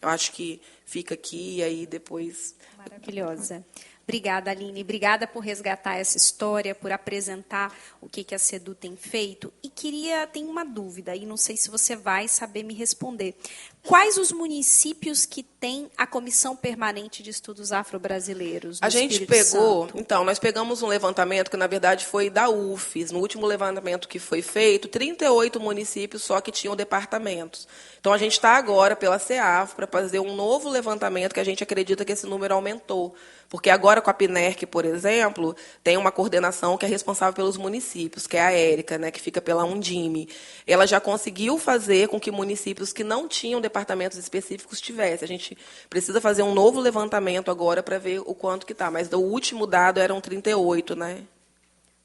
Eu acho que fica aqui e aí depois... Maravilhosa. Obrigada, Aline. Obrigada por resgatar essa história, por apresentar o que a CEDU tem feito. E tem uma dúvida, e não sei se você vai saber me responder. Quais os municípios que têm a Comissão Permanente de Estudos Afro-Brasileiros? A gente pegou, então, nós pegamos um levantamento que, na verdade, foi da UFES. No último levantamento que foi feito, 38 municípios só que tinham departamentos. Então, a gente está agora, pela CEAF, para fazer um novo levantamento, que a gente acredita que esse número aumentou. Porque agora, com a PNERC, por exemplo, tem uma coordenação que é responsável pelos municípios, que é a Érica, né, que fica pela Undime. Ela já conseguiu fazer com que municípios que não tinham departamentos específicos tivessem. A gente precisa fazer um novo levantamento agora para ver o quanto que está. Mas o último dado eram 38, né?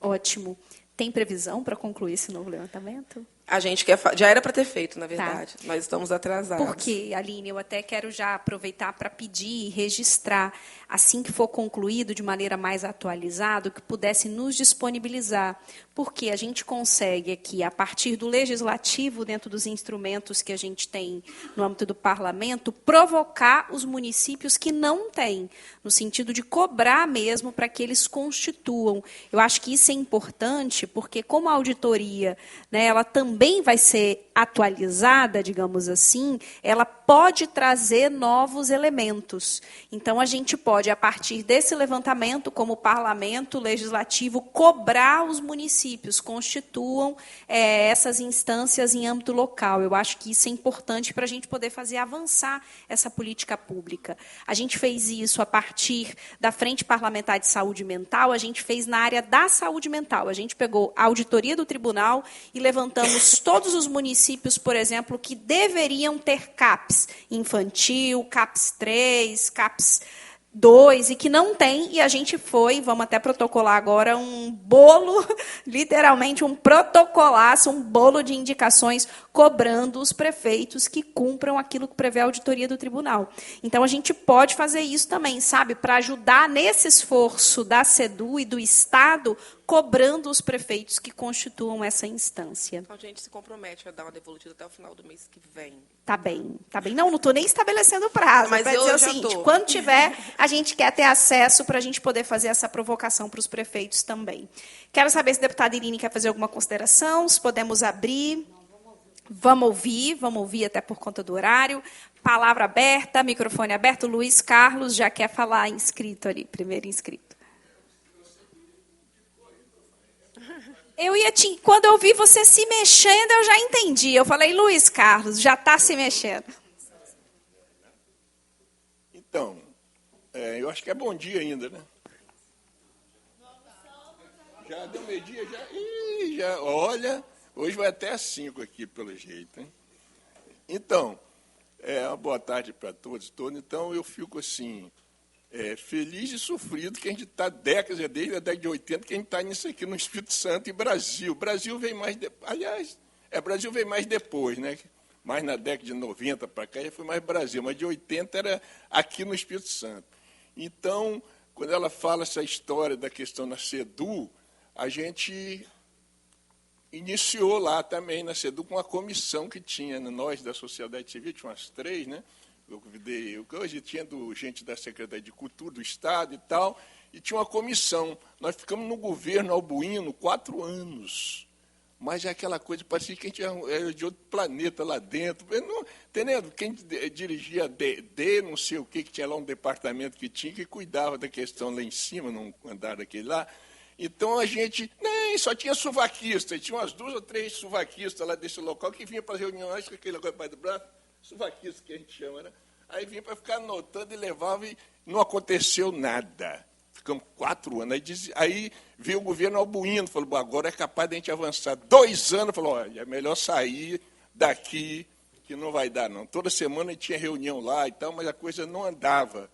Ótimo. Tem previsão para concluir esse novo levantamento? A gente já era para ter feito, na verdade. Tá. Nós estamos atrasados. Por quê, Aline? Eu até quero já aproveitar para pedir e registrar, assim que for concluído, de maneira mais atualizada, que pudesse nos disponibilizar. Porque a gente consegue aqui, a partir do legislativo, dentro dos instrumentos que a gente tem no âmbito do parlamento, provocar os municípios que não têm, no sentido de cobrar mesmo para que eles constituam. Eu acho que isso é importante, porque como a auditoria, né, ela também vai ser atualizada, digamos assim, ela pode trazer novos elementos. Então, a gente pode, a partir desse levantamento, como parlamento legislativo, cobrar os municípios, constituam essas instâncias em âmbito local. Eu acho que isso é importante para a gente poder fazer avançar essa política pública. A gente fez isso a partir da Frente Parlamentar de Saúde Mental, a gente fez na área da saúde mental. A gente pegou a auditoria do tribunal e levantamos todos os municípios, por exemplo, que deveriam ter CAPS infantil, CAPS 3, CAPS 2, e que não tem, e a gente foi, vamos até protocolar agora, um bolo, literalmente um protocolaço, um bolo de indicações, cobrando os prefeitos que cumpram aquilo que prevê a auditoria do tribunal. Então, a gente pode fazer isso também, sabe, para ajudar nesse esforço da CEDU e do Estado, cobrando os prefeitos que constituam essa instância. Então, a gente se compromete a dar uma devolutiva até o final do mês que vem. Tá bem, tá bem. Não estou nem estabelecendo prazo. Mas vai dizer o seguinte, quando tiver, a gente quer ter acesso para a gente poder fazer essa provocação para os prefeitos também. Quero saber se a deputada Irine quer fazer alguma consideração, se podemos abrir. Vamos ouvir até por conta do horário. Palavra aberta, microfone aberto. Luiz Carlos já quer falar inscrito ali, primeiro inscrito. Quando eu vi você se mexendo, eu já entendi. Eu falei, Luiz Carlos, já está se mexendo. Então, eu acho que é bom dia ainda, né? Já deu meio-dia, já. Olha, hoje vai até às 5 aqui, pelo jeito, hein? Então, uma boa tarde para todos. Então, eu fico assim... feliz e sofrido que a gente está décadas, desde a década de 80, que a gente está nisso aqui no Espírito Santo e Brasil. Brasil veio mais Brasil veio mais depois, né? Mais na década de 90 para cá já foi mais Brasil, mas de 80 era aqui no Espírito Santo. Então, quando ela fala essa história da questão na CEDU, a gente iniciou lá também na CEDU com uma comissão que tinha, nós da sociedade civil, tinha umas 3, né? Eu convidei, hoje tinha gente da Secretaria de Cultura, do Estado e tal, e tinha uma comissão. Nós ficamos no governo Albuíno 4 anos, mas é aquela coisa, parecia que a gente era de outro planeta lá dentro. Não, entendeu? Quem dirigia não sei o que tinha lá um departamento que tinha, que cuidava da questão lá em cima, num andar daquele lá. Então a gente, nem só tinha suvaquista, tinha umas 2 ou 3 suvaquistas lá desse local que vinha para as reuniões com aquele negócio do braço, suvaquista que a gente chama, né? Aí vinha para ficar anotando e levava e não aconteceu nada. Ficamos 4 anos. Aí veio o governo Albuino, falou, bom, agora é capaz de a gente avançar. 2 anos, falou, olha, é melhor sair daqui, que não vai dar, não. Toda semana a gente tinha reunião lá e tal, mas a coisa não andava.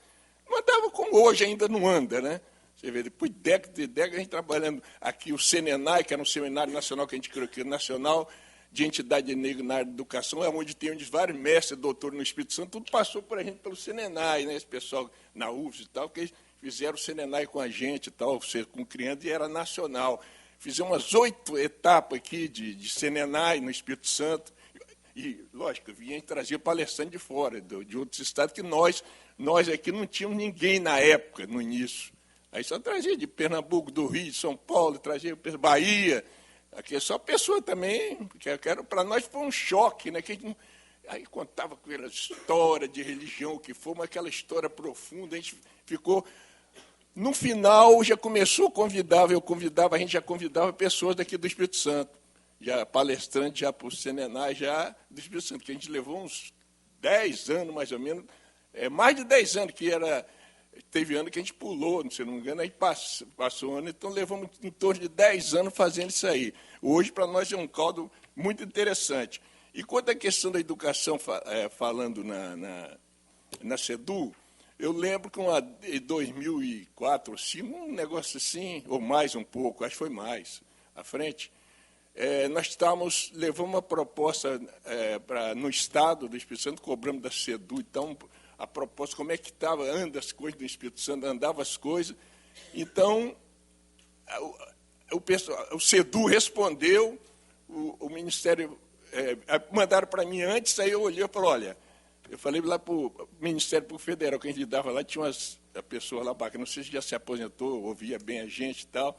Não andava como hoje ainda não anda, né? Você vê, depois de décadas, a gente trabalhando aqui, o Senenai, que era um seminário nacional que a gente criou aqui, Nacional de Entidade Negra na área de educação, é onde tem vários mestres, doutores no Espírito Santo, tudo passou por a gente pelo Senenai, né? Esse pessoal na UFS e tal, que eles fizeram o Senenai com a gente e tal, com criança, e era nacional. Fizemos umas 8 etapas aqui de Senenai no Espírito Santo, e, lógico, vinha e trazia palestrante de fora, de outros estados, que nós aqui não tínhamos ninguém na época, no início. Aí só trazia de Pernambuco, do Rio, de São Paulo, trazia Bahia. Aqui é só pessoa também, que para nós foi um choque, né? Que a gente, aí contava aquela história de religião que foi, mas aquela história profunda, a gente ficou. No final, já começou a convidar, a gente já convidava pessoas daqui do Espírito Santo, já palestrantes, já para o Senenai, já do Espírito Santo, que a gente levou uns 10 anos, mais ou menos, mais de 10 anos, que era. Teve ano que a gente pulou, se não me engano, aí passou ano, então levamos em torno de 10 anos fazendo isso aí. Hoje, para nós, é um caldo muito interessante. E quanto à questão da educação, falando na CEDU, eu lembro que em 2004, assim, um negócio assim, ou mais um pouco, acho que foi mais, à frente, nós levamos uma proposta no Estado do Espírito Santo, cobramos da CEDU, então, a proposta, como é que anda as coisas do Espírito Santo, andavam as coisas. Então, o CEDU respondeu, o Ministério, mandaram para mim antes, aí eu olhei e falei, olha, eu falei lá para o Ministério Público Federal, que a gente dava lá, tinha umas pessoas lá, não sei se já se aposentou, ouvia bem a gente e tal.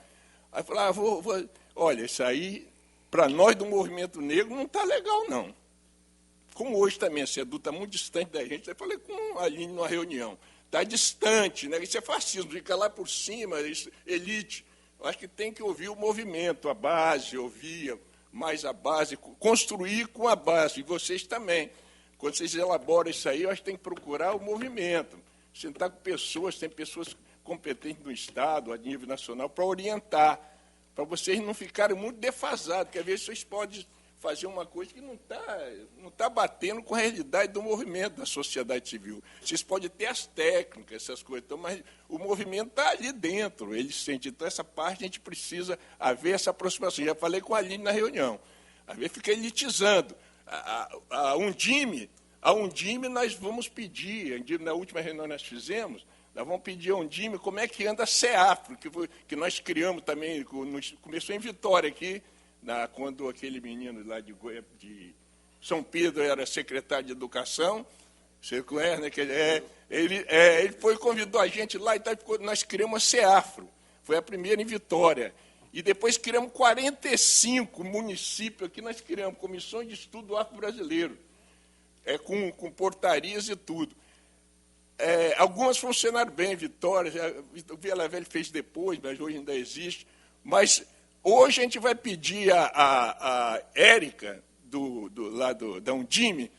Aí eu falei, olha, isso aí, para nós do movimento negro, não está legal, não. Como hoje também a CEDU está muito distante da gente, eu falei com a Aline numa reunião, está distante, né? Isso é fascismo, fica lá por cima, isso, elite. Eu acho que tem que ouvir o movimento, a base, ouvir mais a base, construir com a base, e vocês também. Quando vocês elaboram isso aí, eu acho que tem que procurar o movimento, sentar com pessoas, tem pessoas competentes no Estado, a nível nacional, para orientar, para vocês não ficarem muito defasados, porque às vezes vocês podem fazer uma coisa que não tá batendo com a realidade do movimento da sociedade civil. Vocês podem ter as técnicas, essas coisas, então, mas o movimento está ali dentro, ele sente. Então, essa parte a gente precisa haver essa aproximação. Já falei com a Aline na reunião. Às vezes fica elitizando. A Undime nós vamos pedir, na última reunião nós fizemos, nós vamos pedir a Undime como é que anda a CEAFRO, que nós criamos também, começou em Vitória aqui, quando aquele menino lá de São Pedro era secretário de Educação, você conhece, né? Ele convidou a gente lá e tal, nós criamos a CEAFRO, foi a primeira em Vitória. E depois criamos 45 municípios aqui, nós criamos comissões de estudo afro-brasileiro, com portarias e tudo. Algumas funcionaram bem, Vitória, o Vila Velha fez depois, mas hoje ainda existe. Mas hoje a gente vai pedir a Érica, da Undime,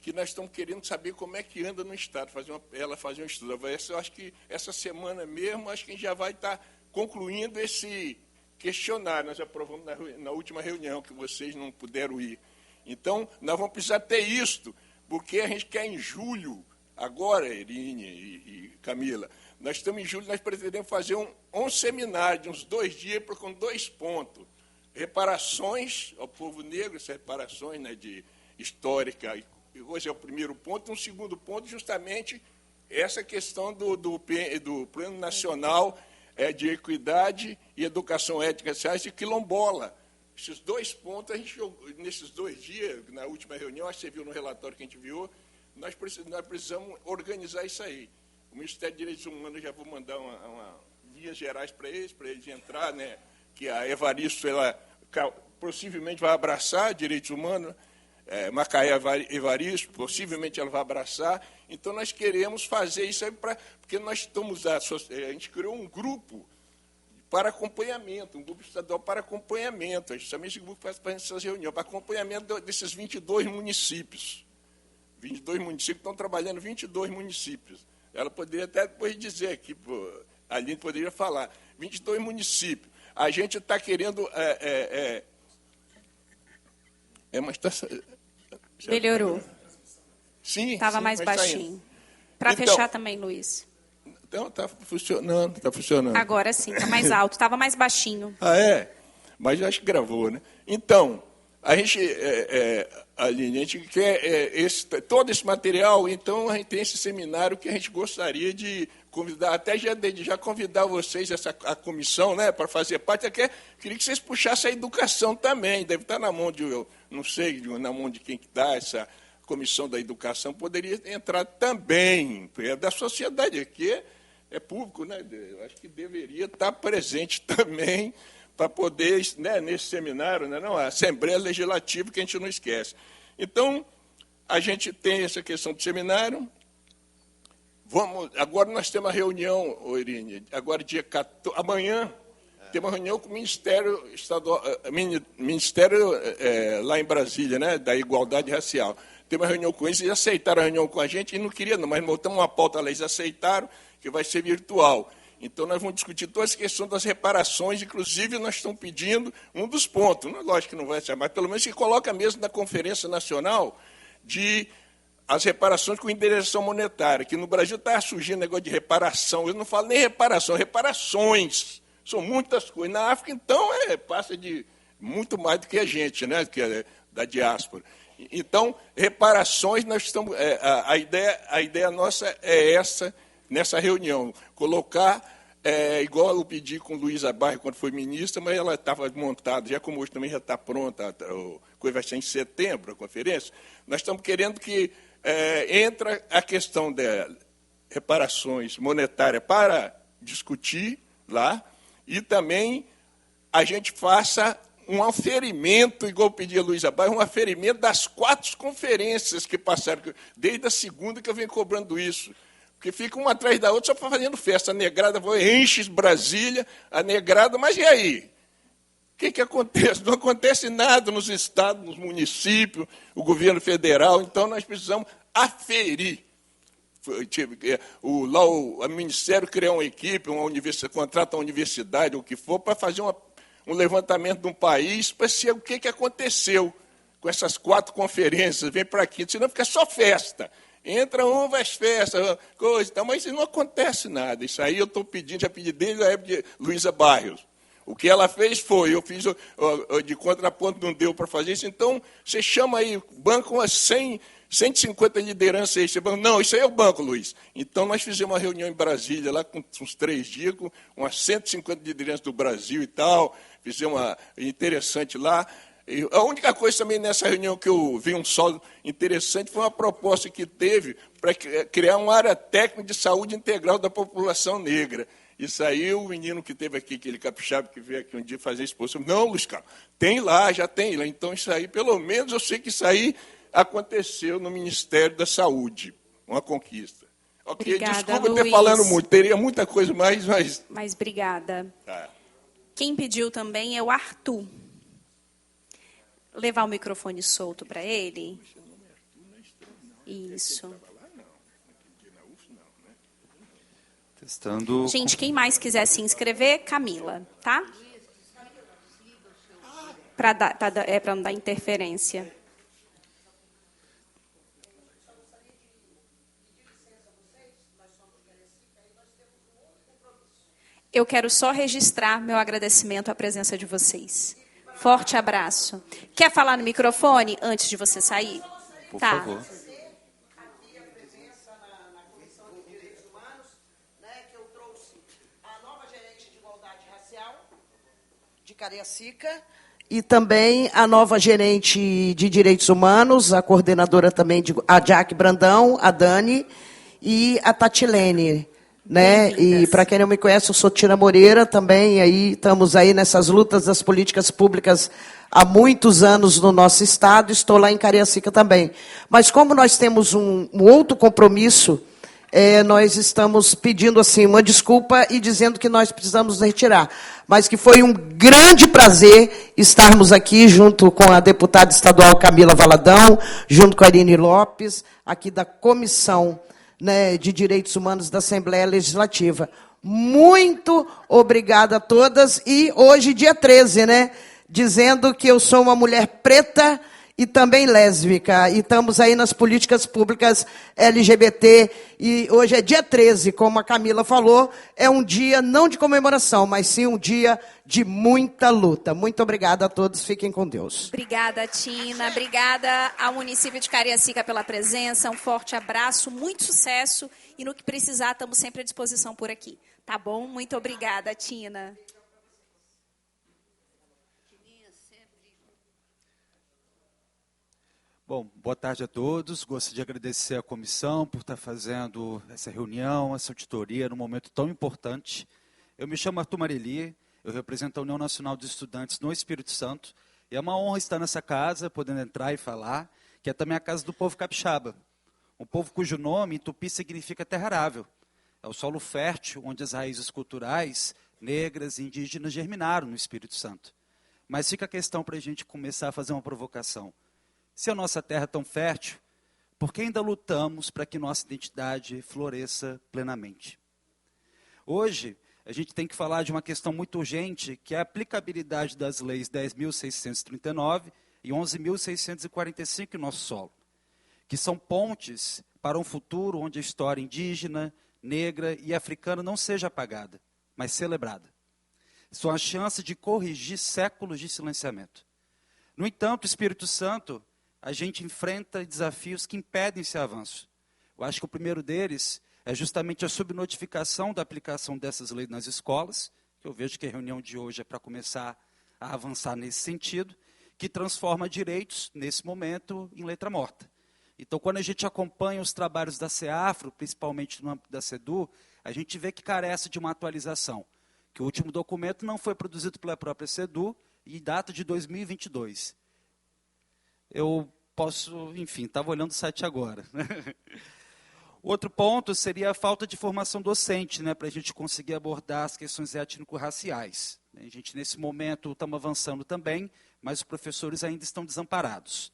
que nós estamos querendo saber como é que anda no Estado, ela fazer um estudo. Eu acho que essa semana mesmo, acho que a gente já vai estar concluindo esse questionário. Nós aprovamos na última reunião, que vocês não puderam ir. Então, nós vamos precisar ter isto, porque a gente quer em julho, agora, Irine e Camila, nós estamos em julho, nós pretendemos fazer um seminário de uns 2 dias com 2 pontos. Reparações ao povo negro, essas reparações, né, de histórica, hoje é o primeiro ponto. Um segundo ponto, justamente, essa questão do Plano Nacional de Equidade e Educação Ética e Sociais de Quilombola. Esses 2 pontos, a gente, nesses 2 dias, na última reunião, acho que você viu no relatório que a gente viu, nós precisamos organizar isso aí. O Ministério de Direitos Humanos, já vou mandar vias gerais para eles entrar, né, que a Evaristo, ela possivelmente vai abraçar direitos humanos, Macaé Evaristo, possivelmente ela vai abraçar. Então, nós queremos fazer isso aí porque nós estamos... A gente criou um grupo para acompanhamento, um grupo estadual para acompanhamento. A gente também esse grupo faz para essas reuniões, para acompanhamento desses 22 municípios. 22 municípios, estão trabalhando 22 municípios. Ela poderia até depois dizer aqui, a Aline poderia falar, 22 municípios. A gente está querendo... mas está... Melhorou. Sim, estava mais baixinho. Para então, fechar também, Luiz. Então, está funcionando, está funcionando. Agora sim, está mais alto, estava mais baixinho. Mas eu acho que gravou, né? Então, a gente, Aline, a gente quer todo esse material, então a gente tem esse seminário que a gente gostaria de convidar, até já convidar vocês, a comissão, né, para fazer parte. Queria que vocês puxassem a educação também, deve estar na mão de, eu não sei, na mão de quem que dá essa comissão da educação, poderia entrar também, é da sociedade, aqui é público, né? Eu acho que deveria estar presente também para poder, né, nesse seminário, né, não, a Assembleia Legislativa, que a gente não esquece. Então, a gente tem essa questão do seminário. Agora nós temos uma reunião, Irine, agora dia 14, amanhã, tem uma reunião com o Ministério Estadual, Ministério lá em Brasília, né, da Igualdade Racial. Tem uma reunião com eles, eles aceitaram a reunião com a gente, e não queriam, não, mas botamos uma pauta lá, eles aceitaram, que vai ser virtual. Então, nós vamos discutir toda essa questão das reparações, inclusive nós estamos pedindo um dos pontos, não é lógico que não vai ser, mas pelo menos que coloca mesmo na Conferência Nacional de as reparações com indenização monetária, que no Brasil está surgindo negócio de reparação, eu não falo nem reparação, reparações, são muitas coisas. Na África, então, passa de muito mais do que a gente, né, que é da diáspora. Então, reparações, nós estamos, a ideia nossa é essa, nessa reunião, colocar, igual eu pedi com Luísa Barre quando foi ministra, mas ela estava montada, já como hoje também já está pronta, a coisa vai ser em setembro, a conferência, nós estamos querendo que entre a questão de reparações monetárias para discutir lá, e também a gente faça um aferimento, igual eu pedi a Luísa Barre, um aferimento das 4 conferências que passaram, desde a segunda que eu venho cobrando isso. Porque fica uma atrás da outra, só fazendo festa. A negrada enche Brasília, a negrada, mas e aí? O que acontece? Não acontece nada nos estados, nos municípios, o governo federal, então nós precisamos aferir. O Ministério criou uma equipe, uma universidade, contrata uma universidade, o que for, para fazer um levantamento de um país, para ser o que aconteceu com essas 4 conferências, vem para aqui, senão fica só festa. Entra vai festa, coisa e tal, mas não acontece nada. Isso aí eu estou pedindo, já pedi desde a época de Luísa Barros. O que ela fez foi, eu fiz de contraponto, não deu para fazer isso, então você chama aí, banco umas 150 lideranças aí. Você banca, não, isso aí é o banco, Luiz. Então nós fizemos uma reunião em Brasília, lá com uns 3 dias, com umas 150 lideranças do Brasil e tal, fizemos uma interessante lá. E a única coisa também nessa reunião que eu vi um solo interessante foi uma proposta que teve para criar uma área técnica de saúde integral da população negra. Isso aí, o menino que teve aqui, aquele capixaba que veio aqui um dia fazer exposição, não, Luiz Carlos, tem lá, já tem lá. Então, isso aí, pelo menos, eu sei que isso aí aconteceu no Ministério da Saúde, uma conquista. Ok, obrigada, desculpa Luiz. ter falando muito, teria muita coisa mais, mas... Mas obrigada. Tá. Quem pediu também é o Arthur. Levar o microfone solto para ele. Isso. Testando. Gente, quem mais quiser se inscrever, Camila, tá? Para não dar interferência. Eu quero só registrar meu agradecimento à presença de vocês. Forte abraço. Quer falar no microfone antes de você sair? Por tá. favor. Aqui a presença na Comissão de Direitos Humanos, né, que eu trouxe a nova gerente de igualdade racial de Cariacica e também a nova gerente de direitos humanos, a coordenadora também, a Jaque Brandão, a Dani e a Tatilene. né? E para quem não me conhece, eu sou Tina Moreira também, aí estamos aí nessas lutas das políticas públicas há muitos anos no nosso estado, estou lá em Cariacica também. Mas como nós temos um outro compromisso, nós estamos pedindo assim uma desculpa e dizendo que nós precisamos retirar. Mas que foi um grande prazer estarmos aqui junto com a deputada estadual Camila Valadão, junto com a Irine Lopes, aqui da Comissão, né, de Direitos Humanos da Assembleia Legislativa. Muito obrigada a todas. E hoje, dia 13, né, dizendo que eu sou uma mulher preta e também lésbica, e estamos aí nas políticas públicas LGBT, e hoje é dia 13, como a Camila falou, é um dia não de comemoração, mas sim um dia de muita luta. Muito obrigada a todos, fiquem com Deus. Obrigada, Tina, obrigada ao município de Cariacica pela presença, um forte abraço, muito sucesso, e no que precisar, estamos sempre à disposição por aqui, tá bom? Muito obrigada, Tina. Bom, boa tarde a todos. Gostaria de agradecer à comissão por estar fazendo essa reunião, essa auditoria, num momento tão importante. Eu me chamo Arthur Marili, eu represento a União Nacional dos Estudantes no Espírito Santo, e é uma honra estar nessa casa, podendo entrar e falar, que é também a casa do povo capixaba, um povo cujo nome em tupi significa terra arável. É o solo fértil onde as raízes culturais, negras e indígenas germinaram no Espírito Santo. Mas fica a questão para a gente começar a fazer uma provocação. Se a nossa terra é tão fértil, por que ainda lutamos para que nossa identidade floresça plenamente? Hoje, a gente tem que falar de uma questão muito urgente, que é a aplicabilidade das leis 10.639 e 11.645 em nosso solo, que são pontes para um futuro onde a história indígena, negra e africana não seja apagada, mas celebrada. São a chance de corrigir séculos de silenciamento. No entanto, o Espírito Santo, a gente enfrenta desafios que impedem esse avanço. Eu acho que o primeiro deles é justamente a subnotificação da aplicação dessas leis nas escolas, que eu vejo que a reunião de hoje é para começar a avançar nesse sentido, que transforma direitos, nesse momento, em letra morta. Então, quando a gente acompanha os trabalhos da CEAFRO, principalmente no âmbito da CEDU, a gente vê que carece de uma atualização, que o último documento não foi produzido pela própria CEDU e data de 2022. Eu posso, enfim, estava olhando o site agora. Outro ponto seria a falta de formação docente, né, para a gente conseguir abordar as questões étnico-raciais. A gente, nesse momento, estamos avançando também, mas os professores ainda estão desamparados.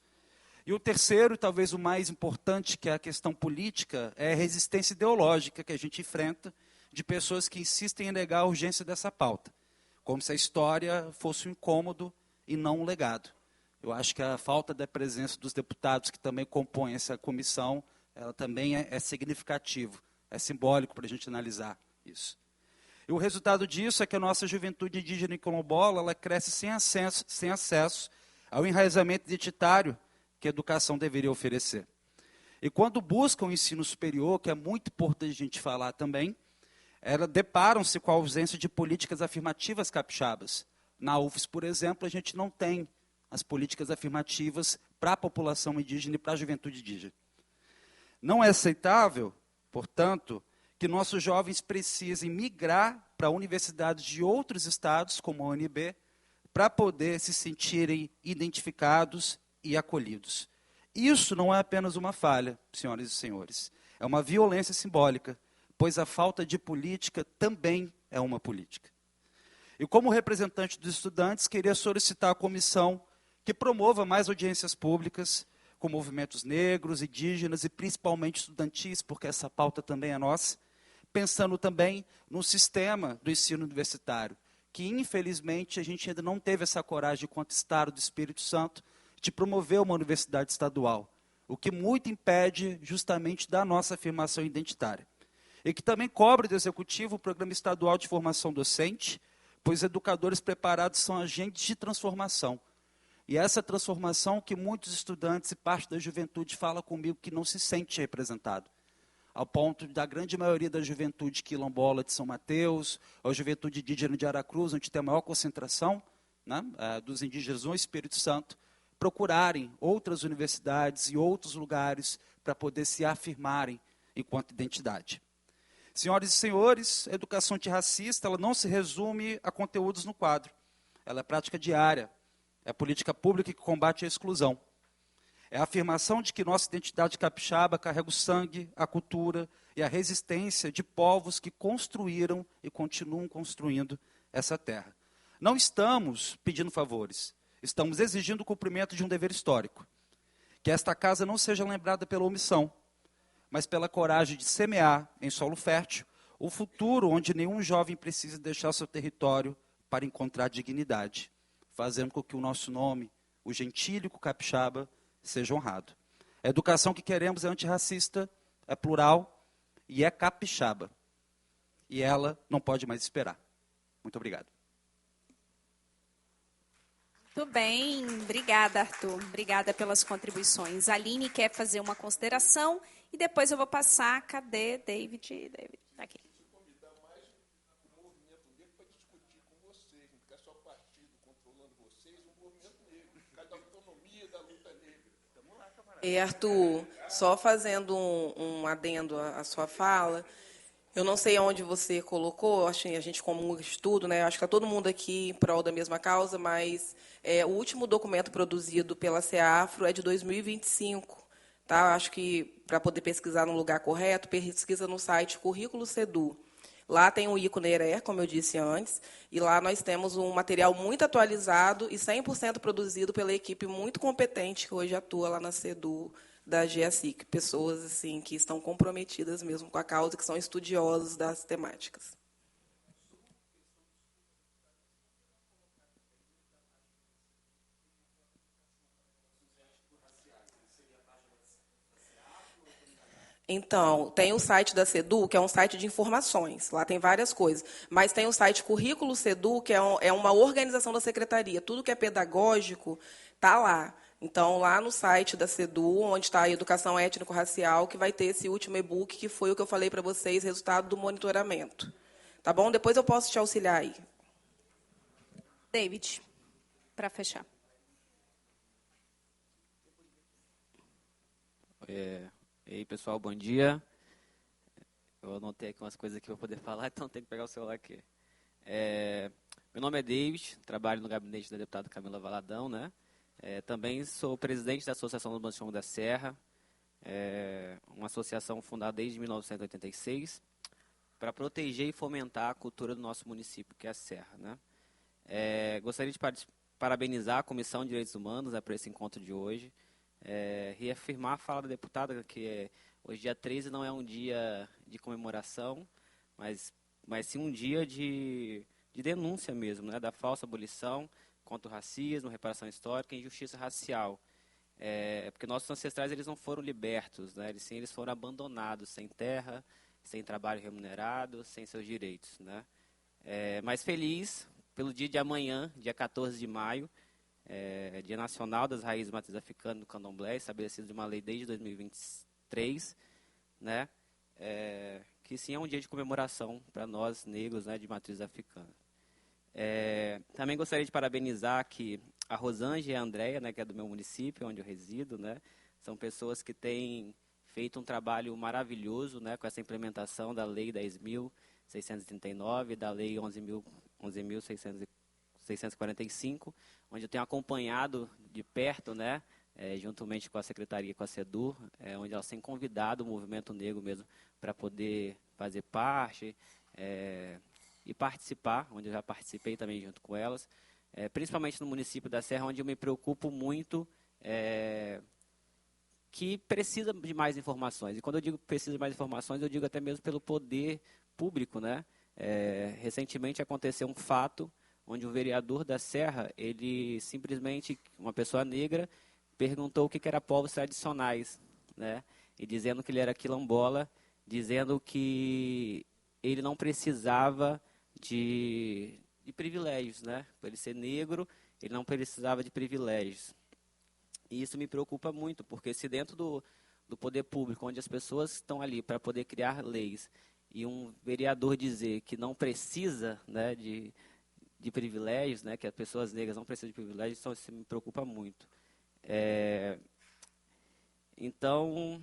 E o terceiro, talvez o mais importante, que é a questão política, é a resistência ideológica que a gente enfrenta de pessoas que insistem em negar a urgência dessa pauta, como se a história fosse um incômodo e não um legado. Eu acho que a falta da presença dos deputados que também compõem essa comissão, ela também é significativo, é simbólico para a gente analisar isso. E o resultado disso é que a nossa juventude indígena e quilombola, ela cresce sem acesso ao enraizamento identitário que a educação deveria oferecer. E quando buscam o ensino superior, que é muito importante a gente falar também, elas deparam-se com a ausência de políticas afirmativas capixabas. Na UFES, por exemplo, a gente não tem as políticas afirmativas para a população indígena e para a juventude indígena. Não é aceitável, portanto, que nossos jovens precisem migrar para universidades de outros estados, como a UNB, para poder se sentirem identificados e acolhidos. Isso não é apenas uma falha, senhoras e senhores. É uma violência simbólica, pois a falta de política também é uma política. E como representante dos estudantes, queria solicitar à comissão que promova mais audiências públicas com movimentos negros, indígenas e principalmente estudantis, porque essa pauta também é nossa, pensando também no sistema do ensino universitário, que infelizmente a gente ainda não teve essa coragem, enquanto Estado do Espírito Santo, de promover uma universidade estadual, o que muito impede justamente da nossa afirmação identitária. E que também cobra do Executivo o Programa Estadual de Formação Docente, pois educadores preparados são agentes de transformação. E essa transformação que muitos estudantes e parte da juventude fala comigo que não se sente representado. Ao ponto da grande maioria da juventude quilombola de São Mateus, ou a juventude indígena de Aracruz, onde tem a maior concentração, né, dos indígenas no Espírito Santo, procurarem outras universidades e outros lugares para poder se afirmarem enquanto identidade. Senhoras e senhores, a educação antirracista ela não se resume a conteúdos no quadro. Ela é prática diária. É política pública que combate a exclusão. É a afirmação de que nossa identidade capixaba carrega o sangue, a cultura e a resistência de povos que construíram e continuam construindo essa terra. Não estamos pedindo favores, estamos exigindo o cumprimento de um dever histórico. Que esta casa não seja lembrada pela omissão, mas pela coragem de semear em solo fértil o futuro onde nenhum jovem precise deixar seu território para encontrar dignidade, fazendo com que o nosso nome, o gentílico capixaba, seja honrado. A educação que queremos é antirracista, é plural e é capixaba. E ela não pode mais esperar. Muito obrigado. Muito bem, obrigada, Arthur. Obrigada pelas contribuições. A Aline quer fazer uma consideração e depois eu vou passar. Cadê David? David, tá aqui. Arthur, só fazendo um adendo à sua fala, eu não sei onde você colocou, acho que a gente como um estudo, né? Acho que está todo mundo aqui em prol da mesma causa, mas o último documento produzido pela CEAFRO é de 2025. Tá? Acho que, para poder pesquisar no lugar correto, pesquisa no site Currículo Sedu. Lá tem o ícone ERE, como eu disse antes, e lá nós temos um material muito atualizado e 100% produzido pela equipe muito competente que hoje atua lá na Sedu da GEASIC. Pessoas assim, que estão comprometidas mesmo com a causa, que são estudiosos das temáticas. Então, tem o site da Sedu, que é um site de informações. Lá tem várias coisas. Mas tem o site Currículo Sedu, que é uma organização da secretaria. Tudo que é pedagógico está lá. Então, lá no site da Sedu, onde está a educação étnico-racial, que vai ter esse último e-book, que foi o que eu falei para vocês, resultado do monitoramento. Tá bom? Depois eu posso te auxiliar aí. David, para fechar. E aí, pessoal, bom dia. Eu anotei aqui umas coisas que eu vou poder falar, então tem que pegar o celular aqui. Meu nome é David, trabalho no gabinete da deputada Camila Valadão, né? Também sou presidente da Associação do Banco da Serra, uma associação fundada desde 1986, para proteger e fomentar a cultura do nosso município, que é a Serra, né? Gostaria de parabenizar a Comissão de Direitos Humanos, por esse encontro de hoje. Reafirmar a fala da deputada que hoje, dia 13, não é um dia de comemoração, mas sim um dia de denúncia mesmo, né, da falsa abolição contra o racismo, reparação histórica e injustiça racial. Porque nossos ancestrais eles não foram libertos, né, eles foram abandonados, sem terra, sem trabalho remunerado, sem seus direitos, né. Mas feliz pelo dia de amanhã, dia 14 de maio, Dia Nacional das Raízes Matriz Africana do Candomblé, estabelecido de uma lei desde 2023, né? Que sim é um dia de comemoração para nós negros, né, de matriz africana. Também gostaria de parabenizar aqui a Rosângela e a Andréia, né, que é do meu município, onde eu resido, né? São pessoas que têm feito um trabalho maravilhoso, né, com essa implementação da Lei 10.639 e da Lei 11.645, onde eu tenho acompanhado de perto, né, juntamente com a Secretaria, com a SEDU, onde elas têm convidado o movimento negro mesmo para poder fazer parte e participar, onde eu já participei também junto com elas, principalmente no município da Serra, onde eu me preocupo muito, que precisa de mais informações. E quando eu digo precisa de mais informações, eu digo até mesmo pelo poder público, né? Recentemente aconteceu um fato onde o vereador da Serra, ele simplesmente, uma pessoa negra, perguntou o que era povos tradicionais, né? E dizendo que ele era quilombola, dizendo que ele não precisava de privilégios, né? Por ele ser negro, ele não precisava de privilégios. E isso me preocupa muito, porque se dentro do poder público, onde as pessoas estão ali para poder criar leis, e um vereador dizer que não precisa, né, de privilégios, né, que as pessoas negras não precisam de privilégios, então isso me preocupa muito. Então,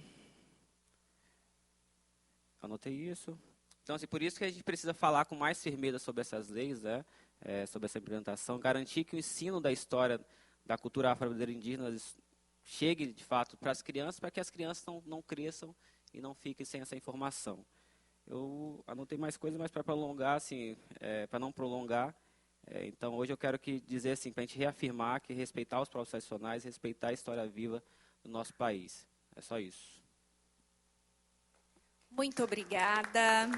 anotei isso. Então, assim, por isso que a gente precisa falar com mais firmeza sobre essas leis, né? Sobre essa implementação, garantir que o ensino da história da cultura afro-brasileira indígena chegue, de fato, para as crianças, para que as crianças não cresçam e não fiquem sem essa informação. Eu anotei mais coisas, mas para prolongar, assim, para não prolongar, então hoje eu quero dizer assim, para a gente reafirmar que respeitar os povos tradicionais, respeitar a história viva do nosso país. É só isso. Muito obrigada.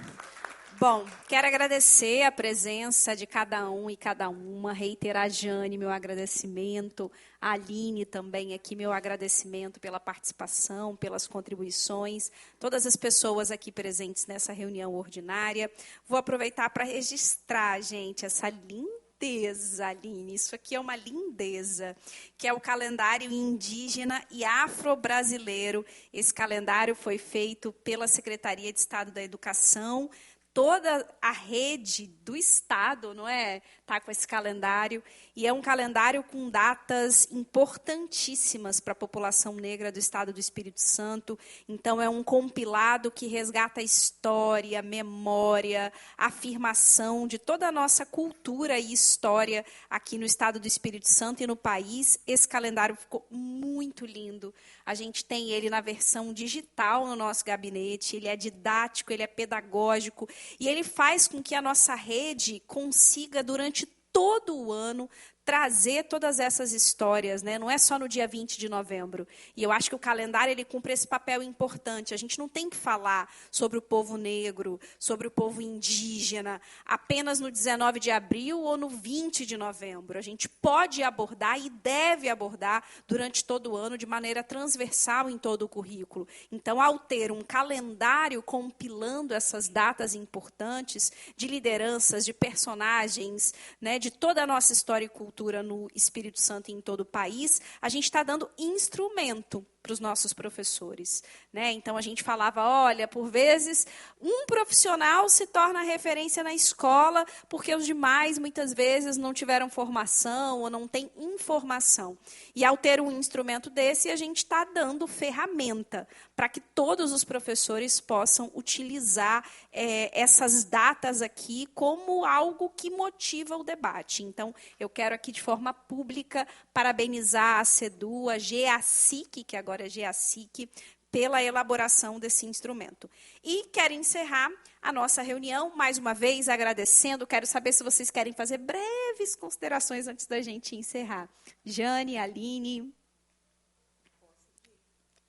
Bom, quero agradecer a presença de cada um e cada uma, reiterar a Jane, meu agradecimento, a Aline também aqui, meu agradecimento pela participação, pelas contribuições, todas as pessoas aqui presentes nessa reunião ordinária. Vou aproveitar para registrar, gente, essa lindeza, Aline, isso aqui é uma lindeza, que é o calendário indígena e afro-brasileiro. Esse calendário foi feito pela Secretaria de Estado da Educação. Toda a rede do Estado, não é? Está com esse calendário, e é um calendário com datas importantíssimas para a população negra do Estado do Espírito Santo. Então, é um compilado que resgata a história, memória, afirmação de toda a nossa cultura e história aqui no Estado do Espírito Santo e no país. Esse calendário ficou muito lindo. A gente tem ele na versão digital no nosso gabinete, ele é didático, ele é pedagógico, e ele faz com que a nossa rede consiga, durante todo o ano, trazer todas essas histórias, né? Não é só no dia 20 de novembro. E eu acho que o calendário ele cumpre esse papel importante. A gente não tem que falar sobre o povo negro, sobre o povo indígena, apenas no 19 de abril ou no 20 de novembro. A gente pode abordar e deve abordar durante todo o ano, de maneira transversal em todo o currículo. Então, ao ter um calendário compilando essas datas importantes de lideranças, de personagens, né, de toda a nossa história e cultura no Espírito Santo e em todo o país, a gente está dando instrumento para os nossos professores, né? Então, a gente falava, olha, por vezes, um profissional se torna referência na escola porque os demais, muitas vezes, não tiveram formação ou não têm informação. E, ao ter um instrumento desse, a gente está dando ferramenta para que todos os professores possam utilizar essas datas aqui como algo que motiva o debate. Então, eu quero aqui, de forma pública, parabenizar a CEDU, a GEACIC, que agora é GEACIC, pela elaboração desse instrumento. E quero encerrar a nossa reunião, mais uma vez, agradecendo. Quero saber se vocês querem fazer breves considerações antes da gente encerrar. Jane, Aline...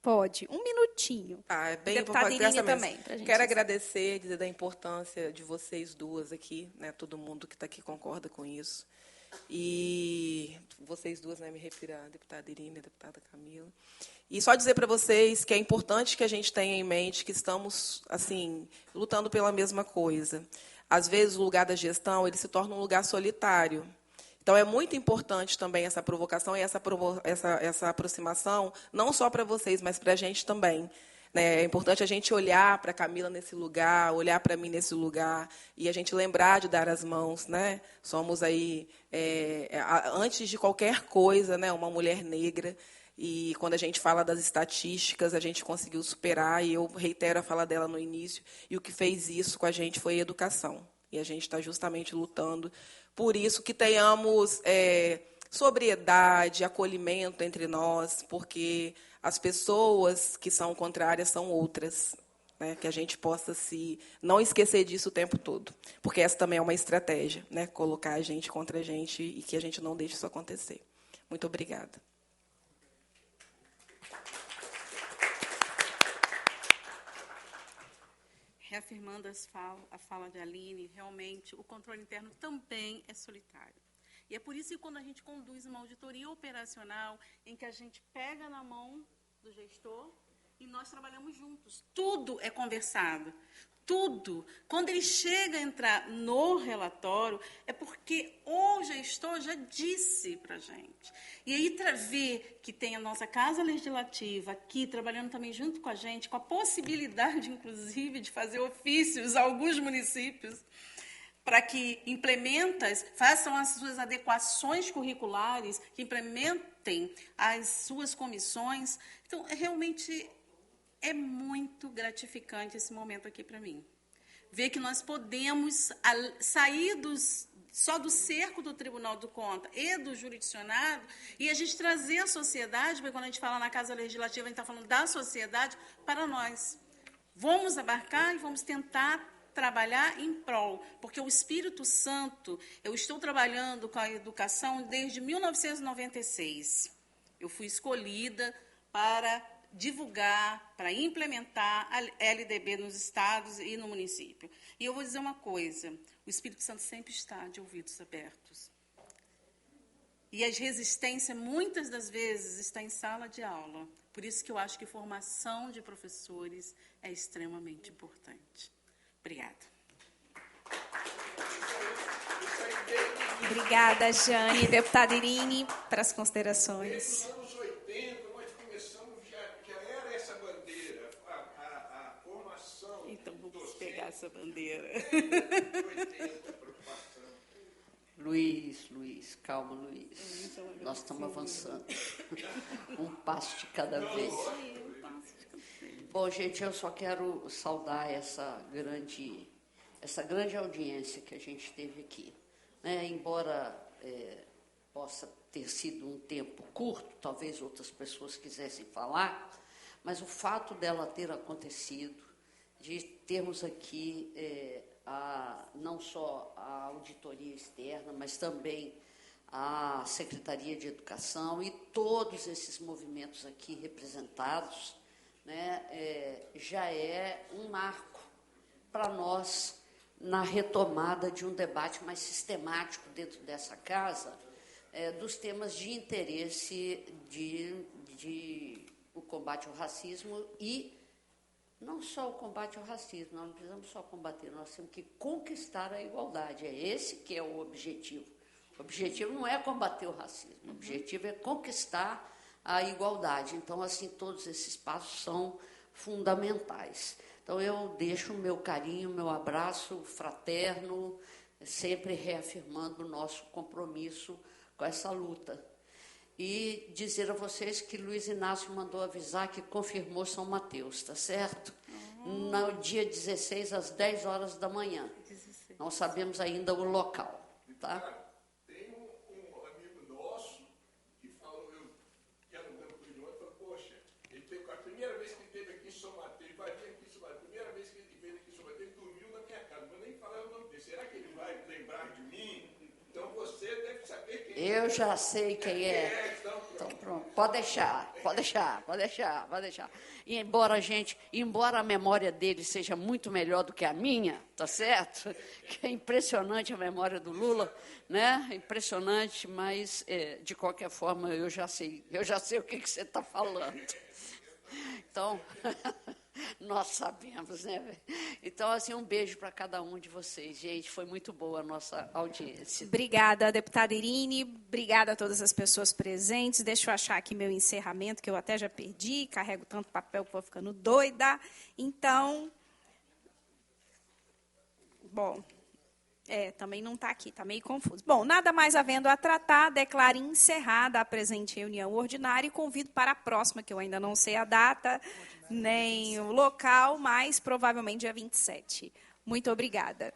Pode, um minutinho. Bem, deputada Irine também. Quero agradecer, dizer da importância de vocês duas aqui, né? Todo mundo que está aqui concorda com isso. E vocês duas, né? Me refiro à deputada Irine e à deputada Camila. E só dizer para vocês que é importante que a gente tenha em mente que estamos, assim, lutando pela mesma coisa. Às vezes, o lugar da gestão ele se torna um lugar solitário. Então, é muito importante também essa provocação e essa aproximação, não só para vocês, mas para a gente também. É importante a gente olhar para a Camila nesse lugar, olhar para mim nesse lugar, e a gente lembrar de dar as mãos. Né? Somos, aí, antes de qualquer coisa, né, uma mulher negra, e quando a gente fala das estatísticas, a gente conseguiu superar, e eu reitero a fala dela no início, e o que fez isso com a gente foi a educação. E a gente está justamente lutando por isso, que tenhamos sobriedade, acolhimento entre nós, porque as pessoas que são contrárias são outras. Né? Que a gente possa não esquecer disso o tempo todo, porque essa também é uma estratégia, né? Colocar a gente contra a gente e que a gente não deixe isso acontecer. Muito obrigada. Reafirmando a fala de Aline, realmente o controle interno também é solitário. E é por isso que quando a gente conduz uma auditoria operacional, em que a gente pega na mão do gestor e nós trabalhamos juntos, tudo é conversado, tudo. Quando ele chega a entrar no relatório, é porque o gestor já disse para a gente. E aí, ver que tem a nossa Casa Legislativa aqui, trabalhando também junto com a gente, com a possibilidade, inclusive, de fazer ofícios a alguns municípios, para que façam as suas adequações curriculares, que implementem as suas comissões. Então, realmente, é muito gratificante esse momento aqui para mim. ver que nós podemos sair só do cerco do Tribunal do Conta e do jurisdicionado, e a gente trazer a sociedade, porque quando a gente fala na Casa Legislativa, a gente está falando da sociedade para nós. Vamos abarcar e vamos tentar trabalhar em prol, porque o Espírito Santo, eu estou trabalhando com a educação desde 1996. Eu fui escolhida para divulgar, para implementar a LDB nos estados e no município. E eu vou dizer uma coisa, o Espírito Santo sempre está de ouvidos abertos. E as resistências, muitas das vezes, está em sala de aula. Por isso que eu acho que formação de professores é extremamente importante. Obrigada. Obrigada, Jane. Deputada Irine, para as considerações. Nos anos 80, nós começamos, já era essa bandeira, a formação. Então, vamos pegar essa bandeira. 80, preocupação. Luiz, calma, Luiz. Nós estamos avançando. Um passo de cada vez. Bom, gente, eu só quero saudar essa grande audiência que a gente teve aqui. Né? Embora possa ter sido um tempo curto, talvez outras pessoas quisessem falar, mas o fato dela ter acontecido, de termos aqui não só a auditoria externa, mas também a Secretaria de Educação e todos esses movimentos aqui representados, né, já é um marco para nós na retomada de um debate mais sistemático dentro dessa casa dos temas de interesse de o combate ao racismo e não só o combate ao racismo, nós não precisamos só combater, nós temos que conquistar a igualdade, é esse que é o objetivo. O objetivo não é combater o racismo, o objetivo é conquistar a igualdade. Então, assim, todos esses passos são fundamentais. Então, eu deixo o meu carinho, o meu abraço fraterno, sempre reafirmando o nosso compromisso com essa luta. E dizer a vocês que Luiz Inácio mandou avisar que confirmou São Mateus, tá certo? No dia 16, às 10 horas da manhã. 16. Não sabemos ainda o local, tá? Tem um amigo nosso que falou, eu quero ver com ele ontem, falou, poxa, ele teve, a primeira vez que ele esteve aqui em São Mateus, ele vai vir aqui em São Mateus, a primeira vez que ele veio aqui em São Mateus, ele dormiu na minha casa, não vou nem falar o nome dele. Será que ele vai lembrar de mim? Então você deve saber quem é. Eu já sei quem é. Então pronto. Pode deixar. E embora a memória dele seja muito melhor do que a minha, tá certo? Que é impressionante a memória do Lula, né? Impressionante, mas de qualquer forma eu já sei o que você está falando. Então, nós sabemos, né? Então, assim, um beijo para cada um de vocês, gente. Foi muito boa a nossa audiência. Obrigada, deputada Irine. Obrigada a todas as pessoas presentes. Deixa eu achar aqui meu encerramento, que eu até já perdi. Carrego tanto papel que vou ficando doida. Então, bom... também não está aqui, está meio confuso. Bom, nada mais havendo a tratar, declaro encerrada a presente reunião ordinária e convido para a próxima, que eu ainda não sei a data, nem o local, mas provavelmente dia 27. Muito obrigada.